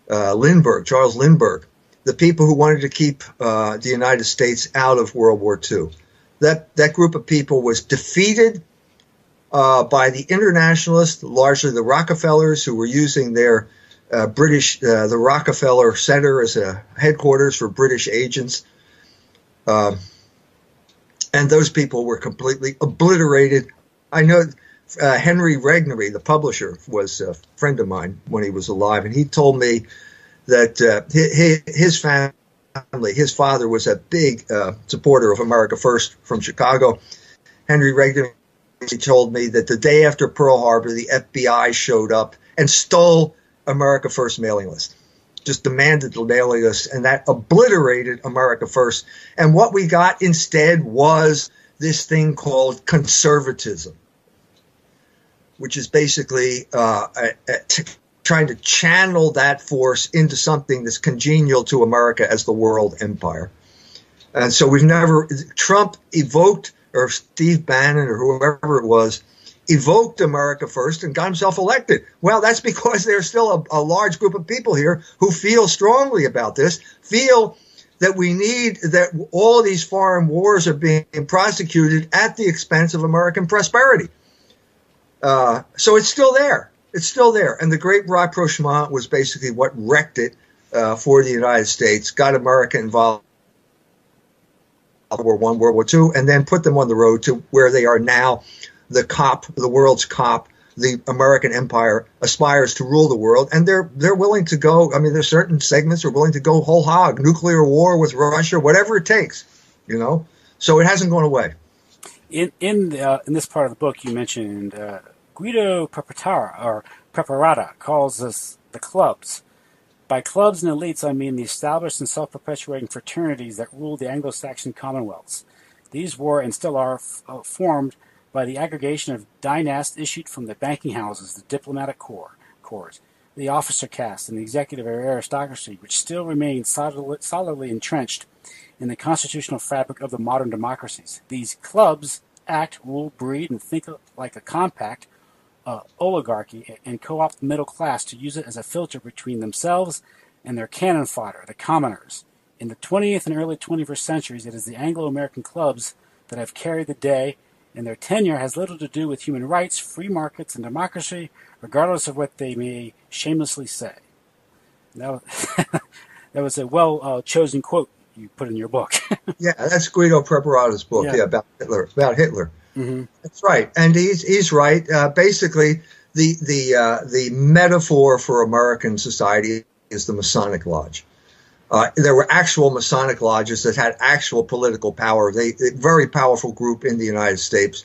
Lindbergh, the people who wanted to keep the United States out of World War II. That group of people was defeated by the internationalists, largely the Rockefellers, who were using their the Rockefeller Center as a headquarters for British agents. And those people were completely obliterated. I know Henry Regnery, the publisher, was a friend of mine when he was alive, and he told me that his family, his father was a big supporter of America First from Chicago. Henry Regnery told me that the day after Pearl Harbor, the FBI showed up and stole America First mailing list, just demanded the mailing list, and that obliterated America First. And what we got instead was this thing called conservatism, which is basically trying to channel that force into something that's congenial to America as the world empire. And so Trump evoked or Steve Bannon or whoever it was evoked America First and got himself elected. Well, that's because there's still a large group of people here who feel strongly about this, feel that we need that all of these foreign wars are being prosecuted at the expense of American prosperity. So it's still there. It's still there. And the Great Rapprochement was basically what wrecked it for the United States, got America involved in World War I, World War II, and then put them on the road to where they are now. The world's cop, the American empire aspires to rule the world, and they're willing to go. I mean, there's certain segments are willing to go whole hog, nuclear war with Russia, whatever it takes, you know. So it hasn't gone away. In this part of the book, you mentioned Guido Preparata calls us the clubs. By clubs and elites, I mean the established and self-perpetuating fraternities that ruled the Anglo-Saxon commonwealths. These were and still are formed by the aggregation of dynasts issued from the banking houses, the diplomatic corps, the officer caste, and the executive aristocracy, which still remain solidly entrenched in the constitutional fabric of the modern democracies. These clubs act, rule, breed, and think like a compact oligarchy and co-opt the middle class to use it as a filter between themselves and their cannon fodder, the commoners. In the 20th and early 21st centuries, it is the Anglo-American clubs that have carried the day, and their tenure has little to do with human rights, free markets, and democracy, regardless of what they may shamelessly say. That was a well-chosen quote you put in your book. Yeah, that's Guido Preparata's book. Yeah, about Hitler. Mm-hmm. That's right, and he's right. Basically, the metaphor for American society is the Masonic Lodge. There were actual Masonic lodges that had actual political power. A very powerful group in the United States.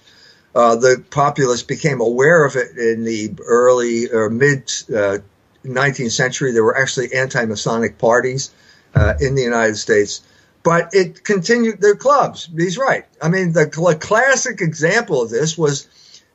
The populace became aware of it in the early or mid 19th century. There were actually anti-Masonic parties in the United States. But it continued. Their clubs. He's right. I mean, the classic example of this was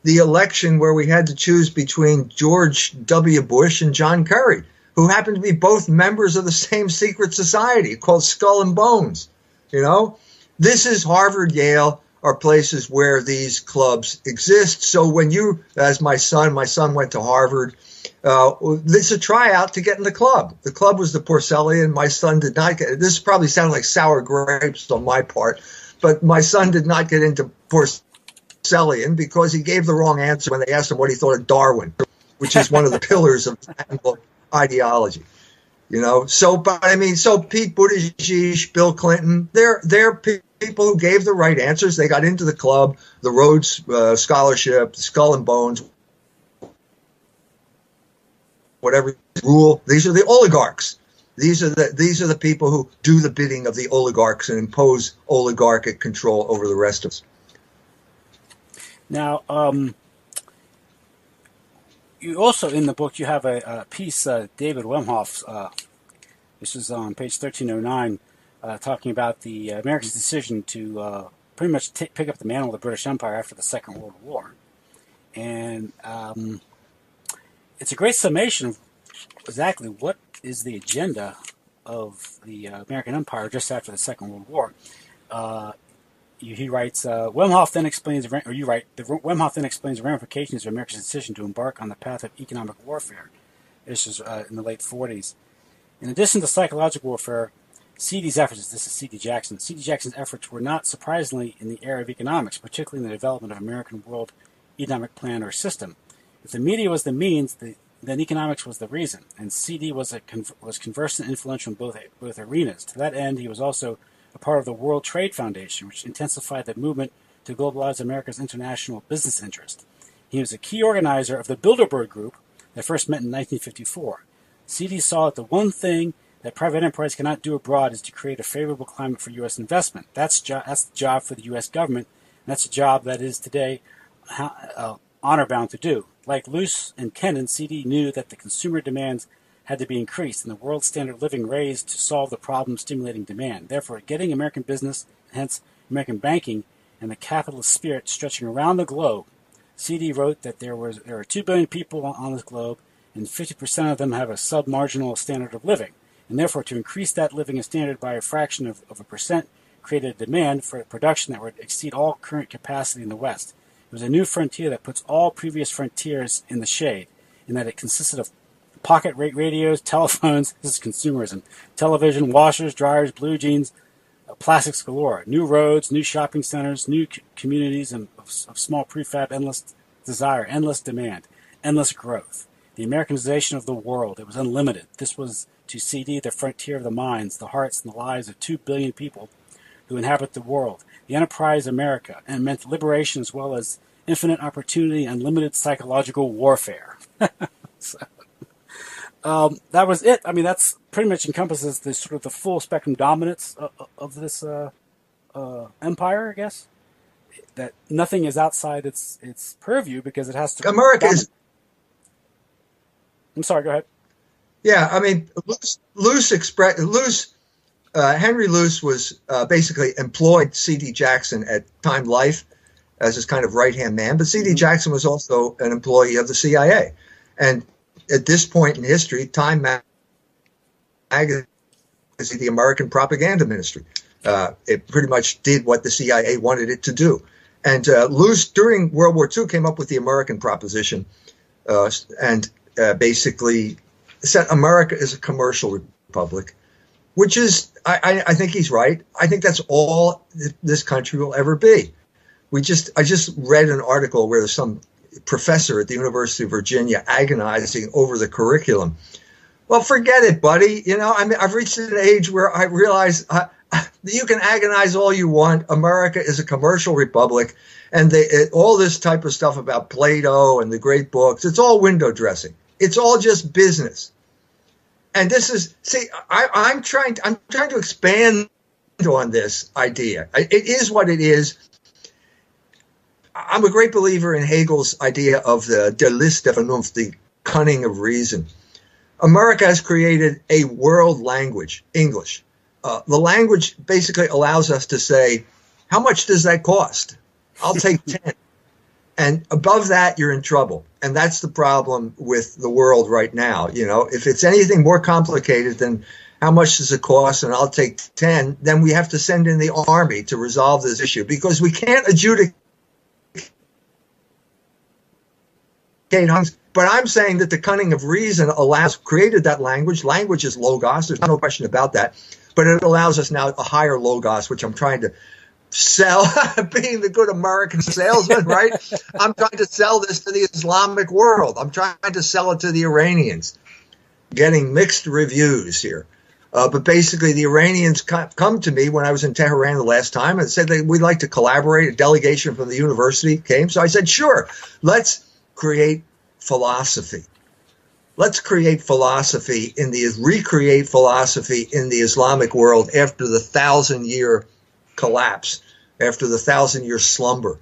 the election where we had to choose between George W. Bush and John Kerry, who happened to be both members of the same secret society called Skull and Bones. You know, this is Harvard, Yale, are places where these clubs exist. So when you, as my son went to Harvard, this is a tryout to get in the club. The club was the Porcellian. My son did not get it. This probably sounded like sour grapes on my part, but my son did not get into Porcellian because he gave the wrong answer when they asked him what he thought of Darwin, which is one of the pillars of ideology, you know. So, but I mean, so Pete Buttigieg, Bill Clinton, they're people who gave the right answers. They got into the club, the Rhodes Scholarship, the Skull and Bones, whatever rule. These are the oligarchs. These are the people who do the bidding of the oligarchs and impose oligarchic control over the rest of us. Now, you also, in the book, you have a piece, David Wemhoff's, this is on page 1309, talking about the Americans' decision to pretty much pick up the mantle of the British Empire after the Second World War. And it's a great summation of exactly what is the agenda of the American Empire just after the Second World War. He writes, Wemhoff then explains, or you write, Wemhoff then explains the ramifications of America's decision to embark on the path of economic warfare. This is in the late 40s. In addition to psychological warfare, C.D.'s efforts, this is C.D. Jackson, C.D. Jackson's efforts were not surprisingly in the area of economics, particularly in the development of American world economic plan or system. If the media was the means, then economics was the reason, and C.D. was conversant and influential in both arenas. To that end, he was also a part of the World Trade Foundation, which intensified the movement to globalize America's international business interest. He was a key organizer of the Bilderberg Group that first met in 1954. C.D. saw that the one thing that private enterprise cannot do abroad is to create a favorable climate for U.S. investment. That's the job for the U.S. government, and that's a job that is today honor-bound to do. Like Luce and Kennan, C.D. knew that the consumer demands had to be increased and the world standard of living raised to solve the problem stimulating demand. Therefore, getting American business, hence American banking, and the capitalist spirit stretching around the globe, C.D. wrote that there are 2 billion people on this globe, and 50% of them have a sub-marginal standard of living. And therefore, to increase that living standard by a fraction of a percent created a demand for production that would exceed all current capacity in the West. It was a new frontier that puts all previous frontiers in the shade, in that it consisted of pocket radios, telephones, this is consumerism, television, washers, dryers, blue jeans, plastics galore, new roads, new shopping centers, new communities of small prefab, endless desire, endless demand, endless growth. The Americanization of the world, it was unlimited. This was to CD the frontier of the minds, the hearts, and the lives of 2 billion people who inhabit the world. The enterprise America, and meant liberation as well as infinite opportunity, unlimited psychological warfare. So, that was it. I mean, that's pretty much encompasses the sort of the full spectrum dominance of this empire, I guess. That nothing is outside its purview because it has to. America is. I'm sorry. Go ahead. Yeah, I mean, Henry Luce was basically employed C.D. Jackson at time life as his kind of right-hand man, but C.D. Jackson was also an employee of the CIA. And at this point in history, Time magazine is the American propaganda ministry. It pretty much did what the CIA wanted it to do. And Luce, during World War II, came up with the American proposition and basically said America is a commercial republic, which is, I think he's right. I think that's all this country will ever be. I just read an article where there's some professor at the University of Virginia agonizing over the curriculum. Well, forget it, buddy. You know, I mean, I've reached an age where I realize you can agonize all you want. America is a commercial republic, and all this type of stuff about Plato and the great books, it's all window dressing. It's all just business. And this is, see, I'm trying to expand on this idea. It is what it is. I'm a great believer in Hegel's idea of the List der Vernunft, the cunning of reason. America has created a world language, English. The language basically allows us to say, how much does that cost? I'll take 10. And above that, you're in trouble. And that's the problem with the world right now. You know, if it's anything more complicated than how much does it cost and I'll take 10, then we have to send in the army to resolve this issue because we can't adjudicate. But I'm saying that the cunning of reason created that language. Language is logos. There's no question about that. But it allows us now a higher logos, which I'm trying to sell, being the good American salesman, right? I'm trying to sell this to the Islamic world. I'm trying to sell it to the Iranians, getting mixed reviews here. But basically, the Iranians come to me when I was in Tehran the last time and said we'd like to collaborate. A delegation from the university came. So I said, sure, let's create philosophy. Let's recreate philosophy in the Islamic world after the 1,000-year collapse, after the 1,000-year slumber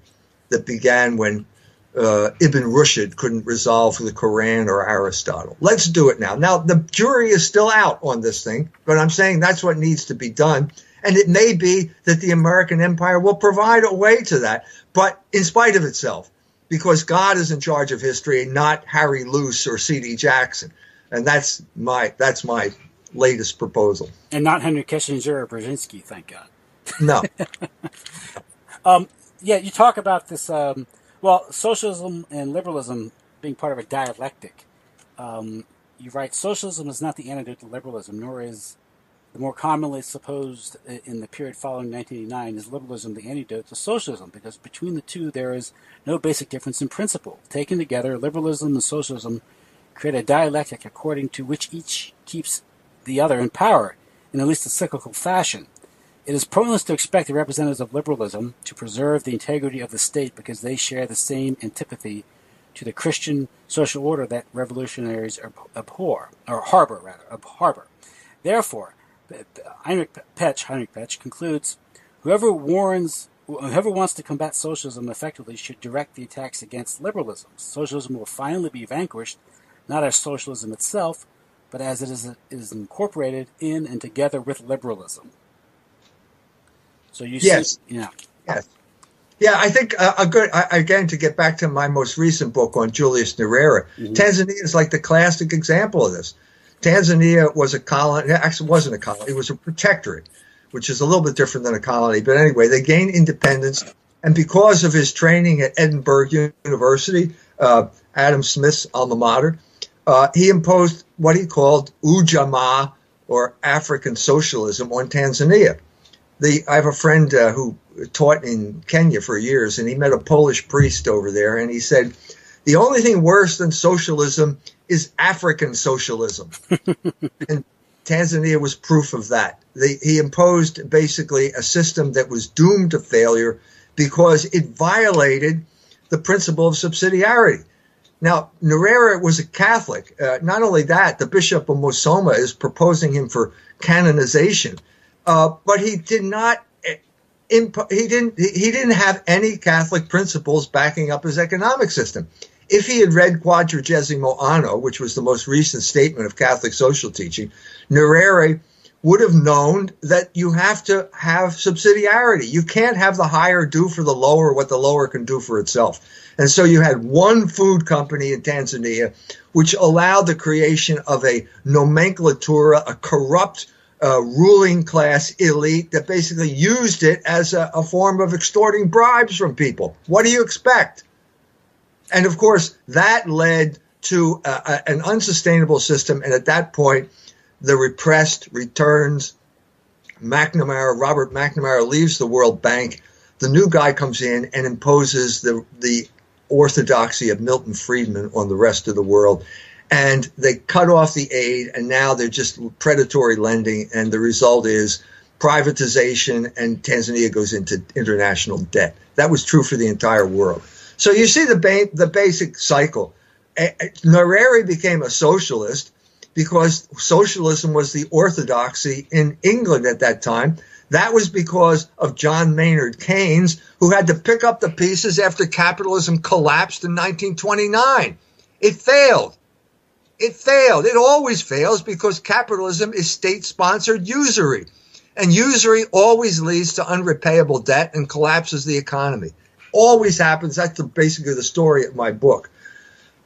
that began when Ibn Rushd couldn't resolve the Quran or Aristotle. Let's do it now. Now, the jury is still out on this thing, but I'm saying that's what needs to be done. And it may be that the American empire will provide a way to that, but in spite of itself, because God is in charge of history, not Harry Luce or C.D. Jackson. And that's my latest proposal. And not Henry Kissinger or Brzezinski, thank God. No. Yeah, you talk about this, socialism and liberalism being part of a dialectic. You write, socialism is not the antidote to liberalism, nor is the more commonly supposed in the period following 1989 is liberalism the antidote to socialism, because between the two there is no basic difference in principle. Taken together, liberalism and socialism create a dialectic according to which each keeps the other in power, in at least a cyclical fashion. It is pointless to expect the representatives of liberalism to preserve the integrity of the state because they share the same antipathy to the Christian social order that revolutionaries harbor. Therefore, Heinrich Petsch concludes, whoever wants to combat socialism effectively should direct the attacks against liberalism. Socialism will finally be vanquished, not as socialism itself, but as it is incorporated in and together with liberalism. So you yes. see, yeah. Yes. Yeah, I think again, to get back to my most recent book on Julius Nyerere, Tanzania is like the classic example of this. Tanzania was a colony, actually wasn't a colony, it was a protectorate which is a little bit different than a colony. But anyway, they gained independence. And because of his training at Edinburgh University, Adam Smith's alma mater, he imposed what he called Ujamaa, or African socialism, on Tanzania. I have a friend who taught in Kenya for years, and he met a Polish priest over there, and he said, the only thing worse than socialism is African socialism. And Tanzania was proof of that. He imposed basically a system that was doomed to failure because it violated the principle of subsidiarity. Now, Nyerere was a Catholic. Not only that, the Bishop of Musoma is proposing him for canonization, but he did not. He didn't have any Catholic principles backing up his economic system. If he had read Quadragesimo Anno, which was the most recent statement of Catholic social teaching, Nyerere would have known that you have to have subsidiarity. You can't have the higher do for the lower what the lower can do for itself. And so you had one food company in Tanzania, which allowed the creation of a nomenclatura, a corrupt ruling class elite that basically used it as a form of extorting bribes from people. What do you expect? And of course, that led to an unsustainable system. And at that point, the repressed returns. Robert McNamara leaves the World Bank. The new guy comes in and imposes the orthodoxy of Milton Friedman on the rest of the world. And they cut off the aid, and now they're just predatory lending. And the result is privatization, and Tanzania goes into international debt. That was true for the entire world. So you see the basic cycle. Nyerere became a socialist because socialism was the orthodoxy in England at that time. That was because of John Maynard Keynes, who had to pick up the pieces after capitalism collapsed in 1929. It failed. It failed. It always fails because capitalism is state-sponsored usury. And usury always leads to unrepayable debt and collapses the economy. Always happens. That's basically the story of my book.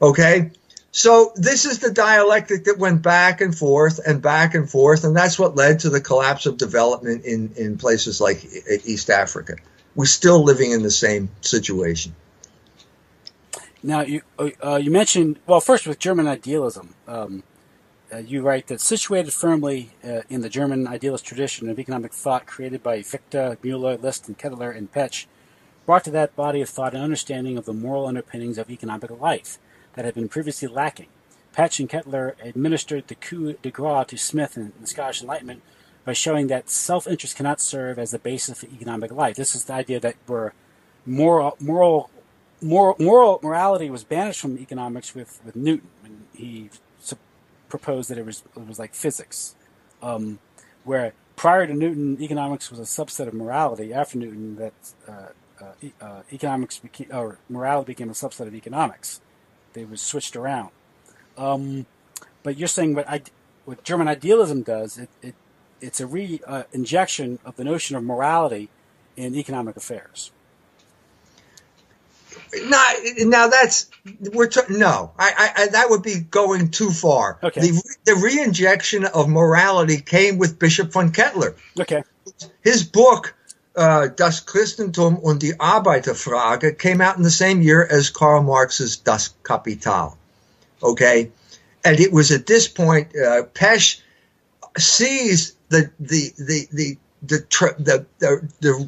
Okay? So this is the dialectic that went back and forth, and that's what led to the collapse of development in places like East Africa. We're still living in the same situation. Now, you mentioned, well, first with German idealism, you write that situated firmly in the German idealist tradition of economic thought created by Fichte, Müller, List, and Kettler and Petsch, brought to that body of thought an understanding of the moral underpinnings of economic life that had been previously lacking. Petsch and Kettler administered the coup de grace to Smith and the Scottish Enlightenment by showing that self-interest cannot serve as the basis for economic life. This is the idea that where morality was banished from economics with Newton when he proposed that it was like physics, where prior to Newton, economics was a subset of morality. After Newton, morality became a subset of economics. They was switched around. But you're saying what German idealism does, it's a re-injection of the notion of morality in economic affairs. Now that would be going too far. Okay. The re-injection of morality came with Bishop von Kettler. Okay. His book, Das Christentum und die Arbeiterfrage, came out in the same year as Karl Marx's Das Kapital. Okay, and it was at this point Petsch sees the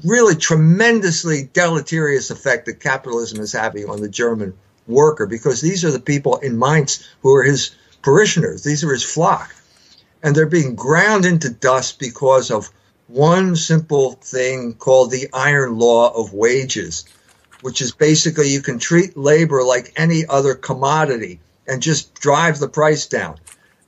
really tremendously deleterious effect that capitalism is having on the German worker, because these are the people in Mainz who are his parishioners. These are his flock. And they're being ground into dust because of one simple thing called the iron law of wages, which is basically you can treat labor like any other commodity and just drive the price down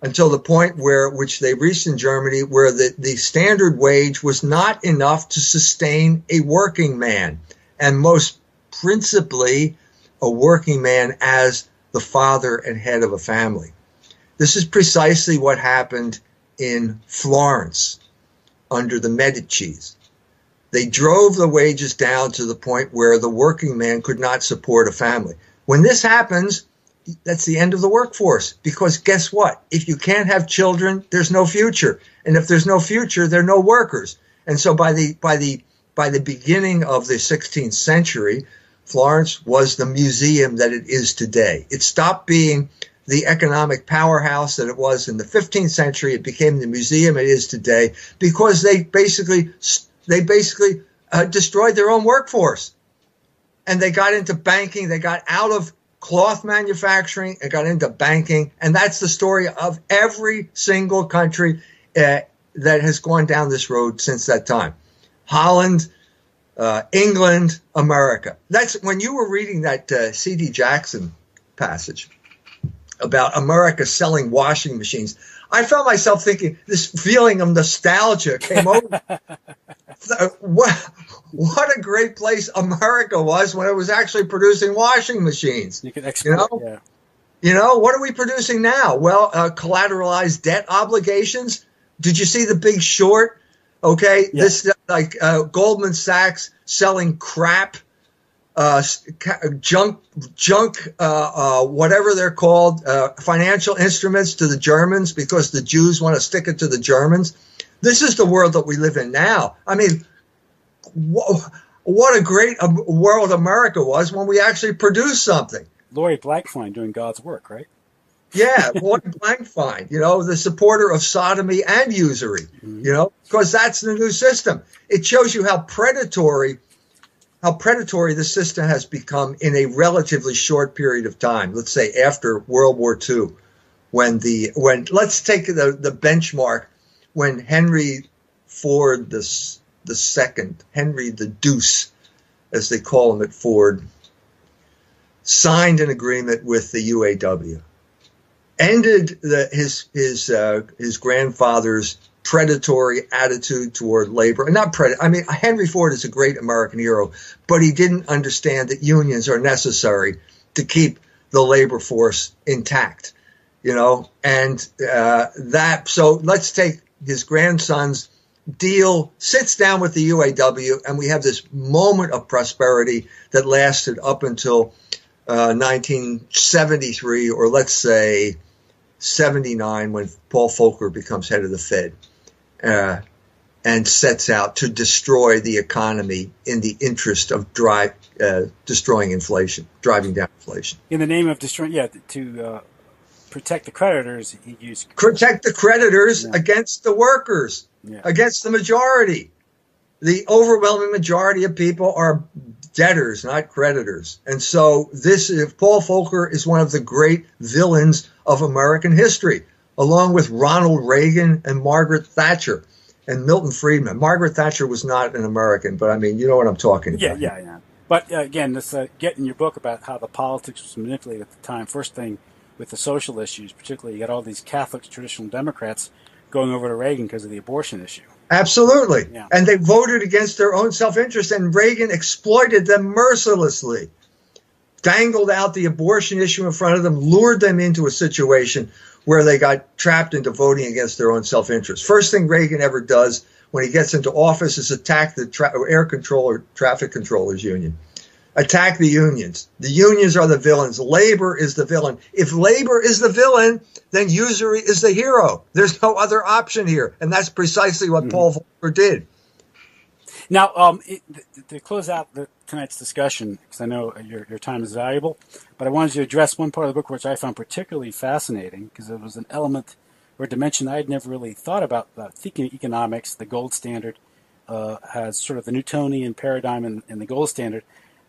until the point which they reached in Germany, where the standard wage was not enough to sustain a working man, and most principally a working man as the father and head of a family. This is precisely what happened in Florence under the Medicis. They drove the wages down to the point where the working man could not support a family. When this happens, that's the end of the workforce, because guess what? If you can't have children, there's no future. And if there's no future, there are no workers. And so by the beginning of the 16th century, Florence was the museum that it is today. It stopped being the economic powerhouse that it was in the 15th century. It became the museum it is today because they basically destroyed their own workforce. And they got into banking. They got out of cloth manufacturing and got into banking. And that's the story of every single country that has gone down this road since that time. Holland, England, America. That's when you were reading that C.D. Jackson passage about America selling washing machines. I felt myself thinking, this feeling of nostalgia came over. What a great place America was when it was actually producing washing machines. You could export, yeah. You know, what are we producing now? Well, collateralized debt obligations. Did you see The Big Short? Okay, yeah. This Goldman Sachs selling crap, junk, whatever they're called, financial instruments to the Germans because the Jews want to stick it to the Germans. This is the world that we live in now. I mean, what a great world America was when we actually produced something. Laurie Blankfein doing God's work, right? Yeah, Laurie Blankfein, you know, the supporter of sodomy and usury, you know, because that's the new system. It shows you how predatory the system has become in a relatively short period of time. Let's say after World War II, when let's take the benchmark when Henry Ford the second, Henry the Deuce, as they call him at Ford, signed an agreement with the UAW, ended his grandfather's predatory attitude toward labor. I mean, Henry Ford is a great American hero, but he didn't understand that unions are necessary to keep the labor force intact, you know, and so let's take his grandson's deal, sits down with the UAW, and we have this moment of prosperity that lasted up until 1973, or let's say 79, when Paul Volcker becomes head of the Fed and sets out to destroy the economy in the interest of destroying inflation, driving down inflation. In the name of destroying, to protect the creditors, he used protect the creditors against the workers, against the majority. The overwhelming majority of people are debtors, not creditors. And so Paul Volcker is one of the great villains of American history, along with Ronald Reagan and Margaret Thatcher and Milton Friedman. Margaret Thatcher was not an American, but I mean, you know what I'm talking about. Yeah. But again, this get in your book about how the politics was manipulated at the time. First thing with the social issues, particularly, you got all these Catholic traditional Democrats going over to Reagan because of the abortion issue. Absolutely. Yeah. And they voted against their own self-interest, and Reagan exploited them mercilessly, dangled out the abortion issue in front of them, lured them into a situation where they got trapped into voting against their own self-interest. First thing Reagan ever does when he gets into office is attack the traffic controllers union. Attack the unions. The unions are the villains. Labor is the villain. If labor is the villain, then usury is the hero. There's no other option here. And that's precisely what Paul Volcker did. Now, to close out tonight's discussion, because I know your time is valuable, but I wanted to address one part of the book which I found particularly fascinating, because it was an element or dimension I had never really thought about. Thinking of economics, the gold standard has sort of the Newtonian paradigm and the gold standard.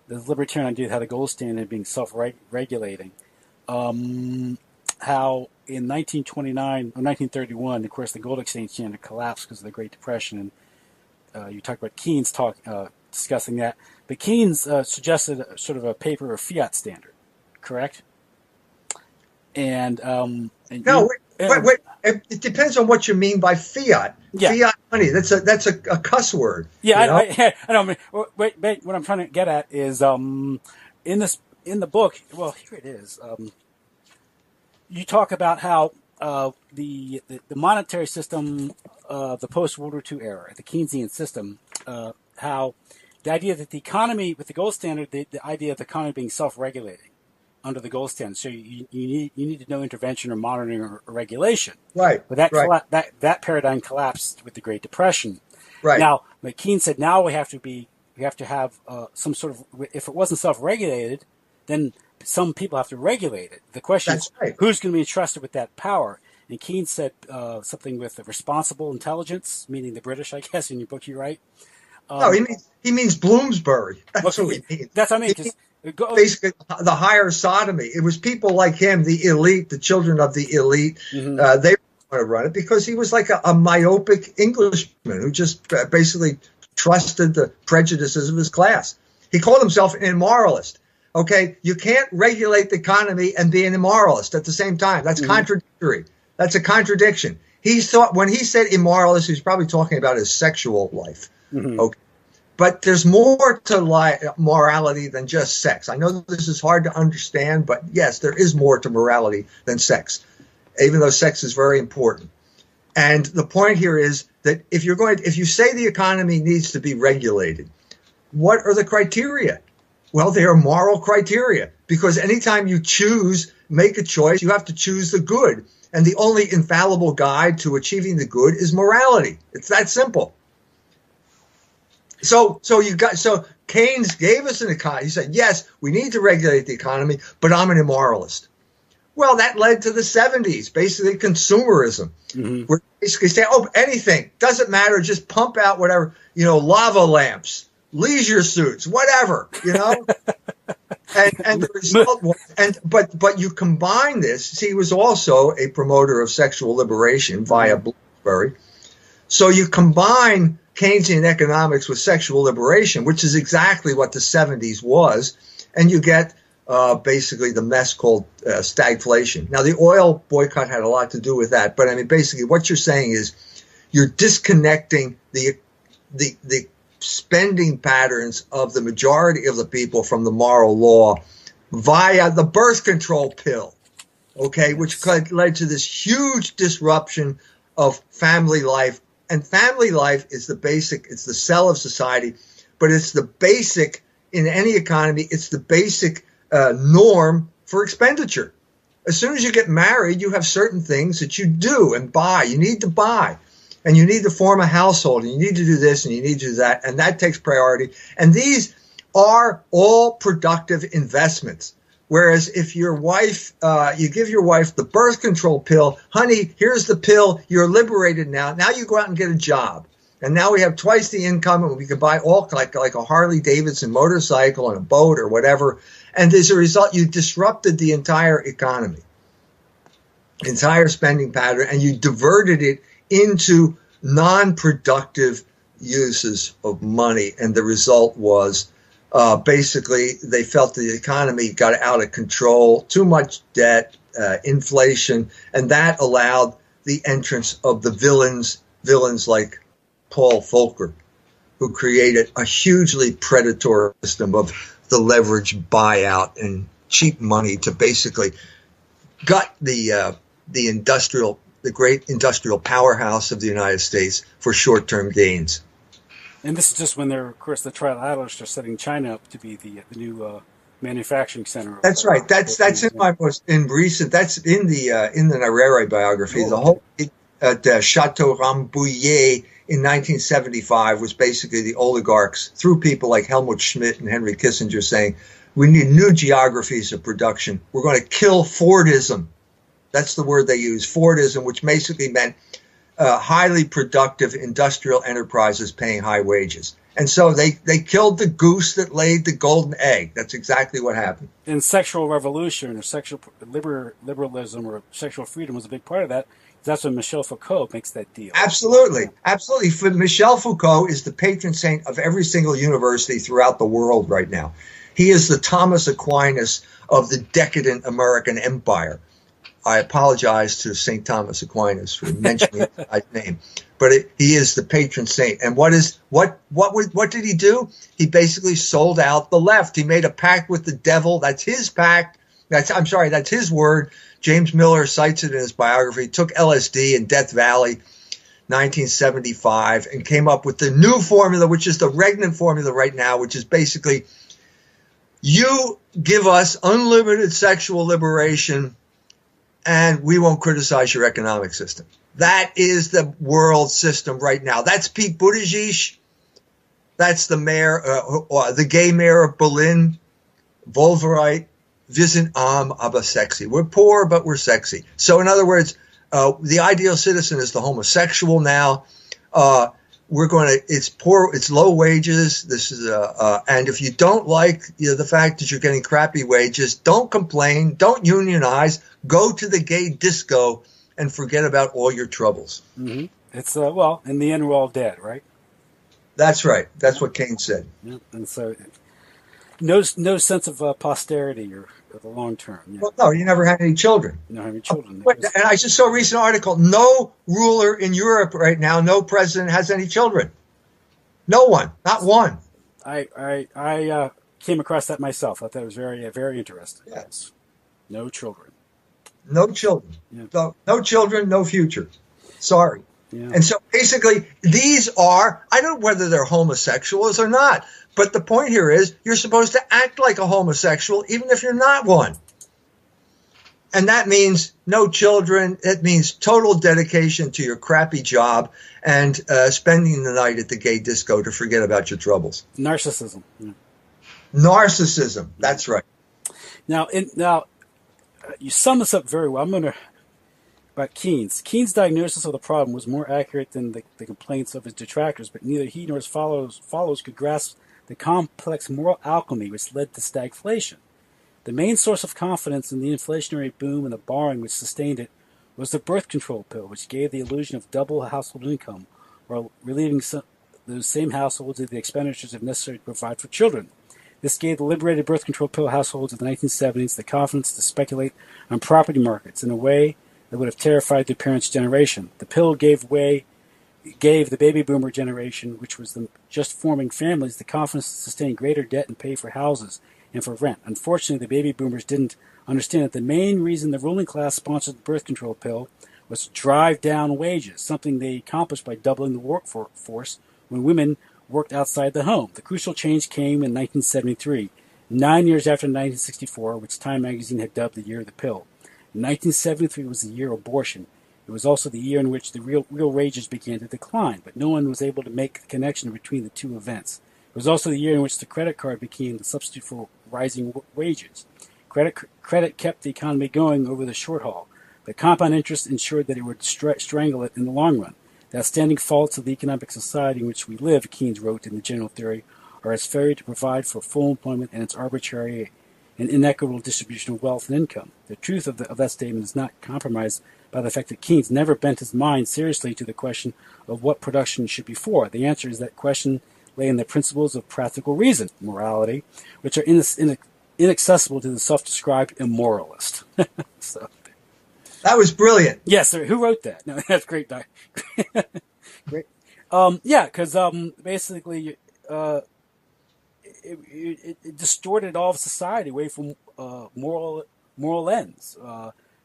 The libertarian idea of how the gold standard being self-regulating. How in 1929 or 1931, of course, the gold exchange standard collapsed because of the Great Depression, and you talked about Keynes discussing that. But Keynes suggested sort of a paper or fiat standard, correct? And wait. It depends on what you mean by fiat. Yeah. Fiat money. That's a cuss word. Yeah, I know. Wait. What I'm trying to get at is in the book. Well, here it is. You talk about how the monetary system of the post World War II era, the Keynesian system, how the idea that the economy with the gold standard, the idea of the economy being self-regulating under the gold standard. So you needed no intervention or monitoring or regulation. Right. But that paradigm collapsed with the Great Depression. Right. Now, Keynes said now we have to have some sort of, if it wasn't self-regulated, then some people have to regulate it. The question is, who's going to be entrusted with that power? And Keynes said something with responsible intelligence, meaning the British, I guess, in your book you write. No, he means Bloomsbury. That's what he means. That's what I mean. Basically, the higher sodomy. It was people like him, the elite, the children of the elite. Mm-hmm. They want to run it because he was like a myopic Englishman who just basically trusted the prejudices of his class. He called himself an immoralist. Okay, you can't regulate the economy and be an immoralist at the same time. That's contradictory. That's a contradiction. He thought when he said immoralist, he was probably talking about his sexual life. Okay, but there's more to morality than just sex. I know this is hard to understand, but yes, there is more to morality than sex, even though sex is very important. And the point here is that if you say the economy needs to be regulated, what are the criteria? Well, they are moral criteria, because anytime you make a choice, you have to choose the good. And the only infallible guide to achieving the good is morality. It's that simple. So Keynes gave us an economy. He said, yes, we need to regulate the economy, but I'm an immoralist. Well, that led to the 70s, basically consumerism. Where basically say, anything, doesn't matter, just pump out whatever, lava lamps, leisure suits, whatever, and the result was, but you combine this. See, he was also a promoter of sexual liberation via Bloomsbury. So you combine Keynesian economics with sexual liberation, which is exactly what the 70s was, and you get basically the mess called stagflation. Now, the oil boycott had a lot to do with that, but I mean, basically what you're saying is you're disconnecting the spending patterns of the majority of the people from the moral law via the birth control pill, okay, which led to this huge disruption of family life. And family life is it's the cell of society, but it's the basic, in any economy, it's the basic norm for expenditure. As soon as you get married, you have certain things that you do and buy. You need to buy. And you need to form a household, and you need to do this, and you need to do that, and that takes priority. And these are all productive investments. Whereas if your wife, you give your wife the birth control pill, honey, here's the pill, you're liberated now. Now you go out and get a job. And now we have twice the income, and we can buy all like a Harley Davidson motorcycle and a boat or whatever. And as a result, you disrupted the entire economy, entire spending pattern, and you diverted it into non-productive uses of money. And the result was basically they felt the economy got out of control, too much debt, inflation, and that allowed the entrance of the villains like Paul Volcker, who created a hugely predatory system of the leverage buyout and cheap money to basically gut the great industrial powerhouse of the United States for short-term gains. And this is just when they're, of course, the trilateralists are setting China up to be the new manufacturing center. That's right. That's in my most recent. That's in the Nyerere biography. The whole at Chateau Rambouillet in 1975 was basically the oligarchs through people like Helmut Schmidt and Henry Kissinger saying, "We need new geographies of production. We're going to kill Fordism." That's the word they use, Fordism, which basically meant highly productive industrial enterprises paying high wages. And so they killed the goose that laid the golden egg. That's exactly what happened. And sexual revolution or sexual liberalism or sexual freedom was a big part of that. That's when Michel Foucault makes that deal. Absolutely. Absolutely. Michel Foucault is the patron saint of every single university throughout the world right now. He is the Thomas Aquinas of the decadent American empire. I apologize to St. Thomas Aquinas for mentioning his name, but he is the patron saint. And what did he do? He basically sold out the left. He made a pact with the devil. That's his pact. That's his word. James Miller cites it in his biography. Took LSD in Death Valley, 1975, and came up with the new formula, which is the regnant formula right now, which is basically you give us unlimited sexual liberation, and we won't criticize your economic system. That is the world system right now. That's Pete Buttigieg. That's the mayor, the gay mayor of Berlin, Wolverine. Wir sind arm, aber sexy. We're poor, but we're sexy. So in other words, the ideal citizen is the homosexual now. It's poor, it's low wages. This is and if you don't like the fact that you're getting crappy wages, don't complain, don't unionize, go to the gay disco and forget about all your troubles. Mm-hmm. It's well, in the end, we're all dead, right? That's right. That's what Keynes said. Yeah. And so, no sense of posterity or the long term. Yeah. Well, no, you never had any children. You don't have any children. And I just saw a recent article. No ruler in Europe right now, no president has any children. No one, not one. I came across that myself. I thought that was very, very interesting. Yes. No children. No children. Yeah. No children, no future. Sorry. Yeah. And so basically, these are, I don't know whether they're homosexuals or not, but the point here is you're supposed to act like a homosexual even if you're not one. And that means no children. It means total dedication to your crappy job and spending the night at the gay disco to forget about your troubles. Narcissism. Yeah. Narcissism. That's right. Now, you sum this up very well. About Keynes. Keynes' diagnosis of the problem was more accurate than the complaints of his detractors, but neither he nor his followers could grasp the complex moral alchemy which led to stagflation. The main source of confidence in the inflationary boom and the borrowing which sustained it was the birth control pill, which gave the illusion of double household income, while relieving those same households of the expenditures necessary to provide for children. This gave the liberated birth control pill households of the 1970s the confidence to speculate on property markets in a way that would have terrified their parents' generation. The pill gave the baby boomer generation, which was the just forming families, the confidence to sustain greater debt and pay for houses and for rent. Unfortunately, the baby boomers didn't understand that the main reason the ruling class sponsored the birth control pill was to drive down wages, something they accomplished by doubling the workforce when women worked outside the home. The crucial change came in 1973, 9 years after 1964, which Time magazine had dubbed the year of the pill. 1973 was the year of abortion. It was also the year in which the real wages began to decline, but no one was able to make the connection between the two events. It was also the year in which the credit card became the substitute for rising wages. Credit kept the economy going over the short haul, but compound interest ensured that it would strangle it in the long run. The outstanding faults of the economic society in which we live, Keynes wrote in the General Theory, are its failure to provide for full employment and its arbitrary and inequitable distribution of wealth and income. The truth of that statement is not compromised by the fact that Keynes never bent his mind seriously to the question of what production should be for. The answer is that question lay in the principles of practical reason, morality, which are inaccessible to the self-described immoralist. So, that was brilliant. Yes, sir. Who wrote that? No, that's great. Great. Yeah, because basically, it distorted all of society away from moral ends,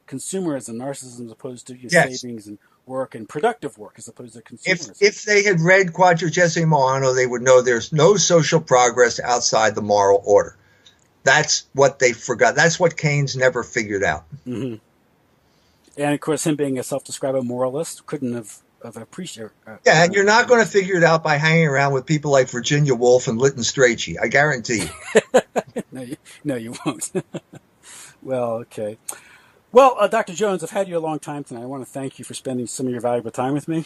consumerism, narcissism, as opposed to savings and work and productive work, as opposed to consumerism. If they had read Quadragesimo, they would know there's no social progress outside the moral order. That's what they forgot. That's what Keynes never figured out. Mm-hmm. And of course, him being a self-described moralist couldn't have appreciated. Yeah, and you're not going to figure it out by hanging around with people like Virginia Woolf and Lytton Strachey. I guarantee you. No, you won't. Well, okay. Well, Dr. Jones, I've had you a long time tonight. I want to thank you for spending some of your valuable time with me.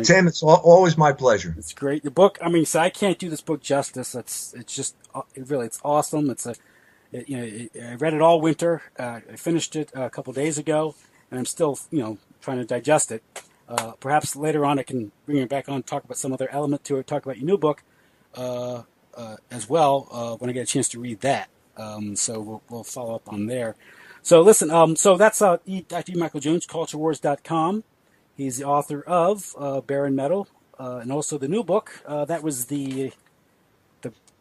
Tim, it's always my pleasure. It's great. The book, so I can't do this book justice. It's awesome. I read it all winter. I finished it a couple days ago, and I'm still, trying to digest it. Perhaps later on I can bring it back on, talk about some other element to it, talk about your new book as well when I get a chance to read that. So we'll follow up on there. So listen, so that's Dr. E. Michael Jones, culturewars.com. He's the author of Barren Metal and also the new book. That was the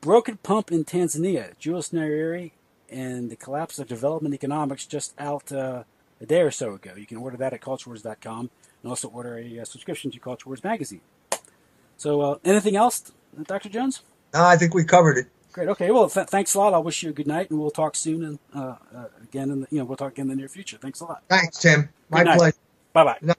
Broken Pump in Tanzania, Julius Nyerere and the Collapse of Development Economics, just out a day or so ago. You can order that at culturewars.com and also order a subscription to Culture Wars magazine. So anything else, Dr. Jones? No, I think we covered it. Great. Okay. Well, thanks a lot. I wish you a good night, and we'll talk soon. And again, we'll talk again in the near future. Thanks a lot. Thanks, Tim. My pleasure. Bye bye. No.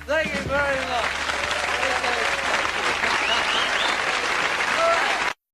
Thank you very much.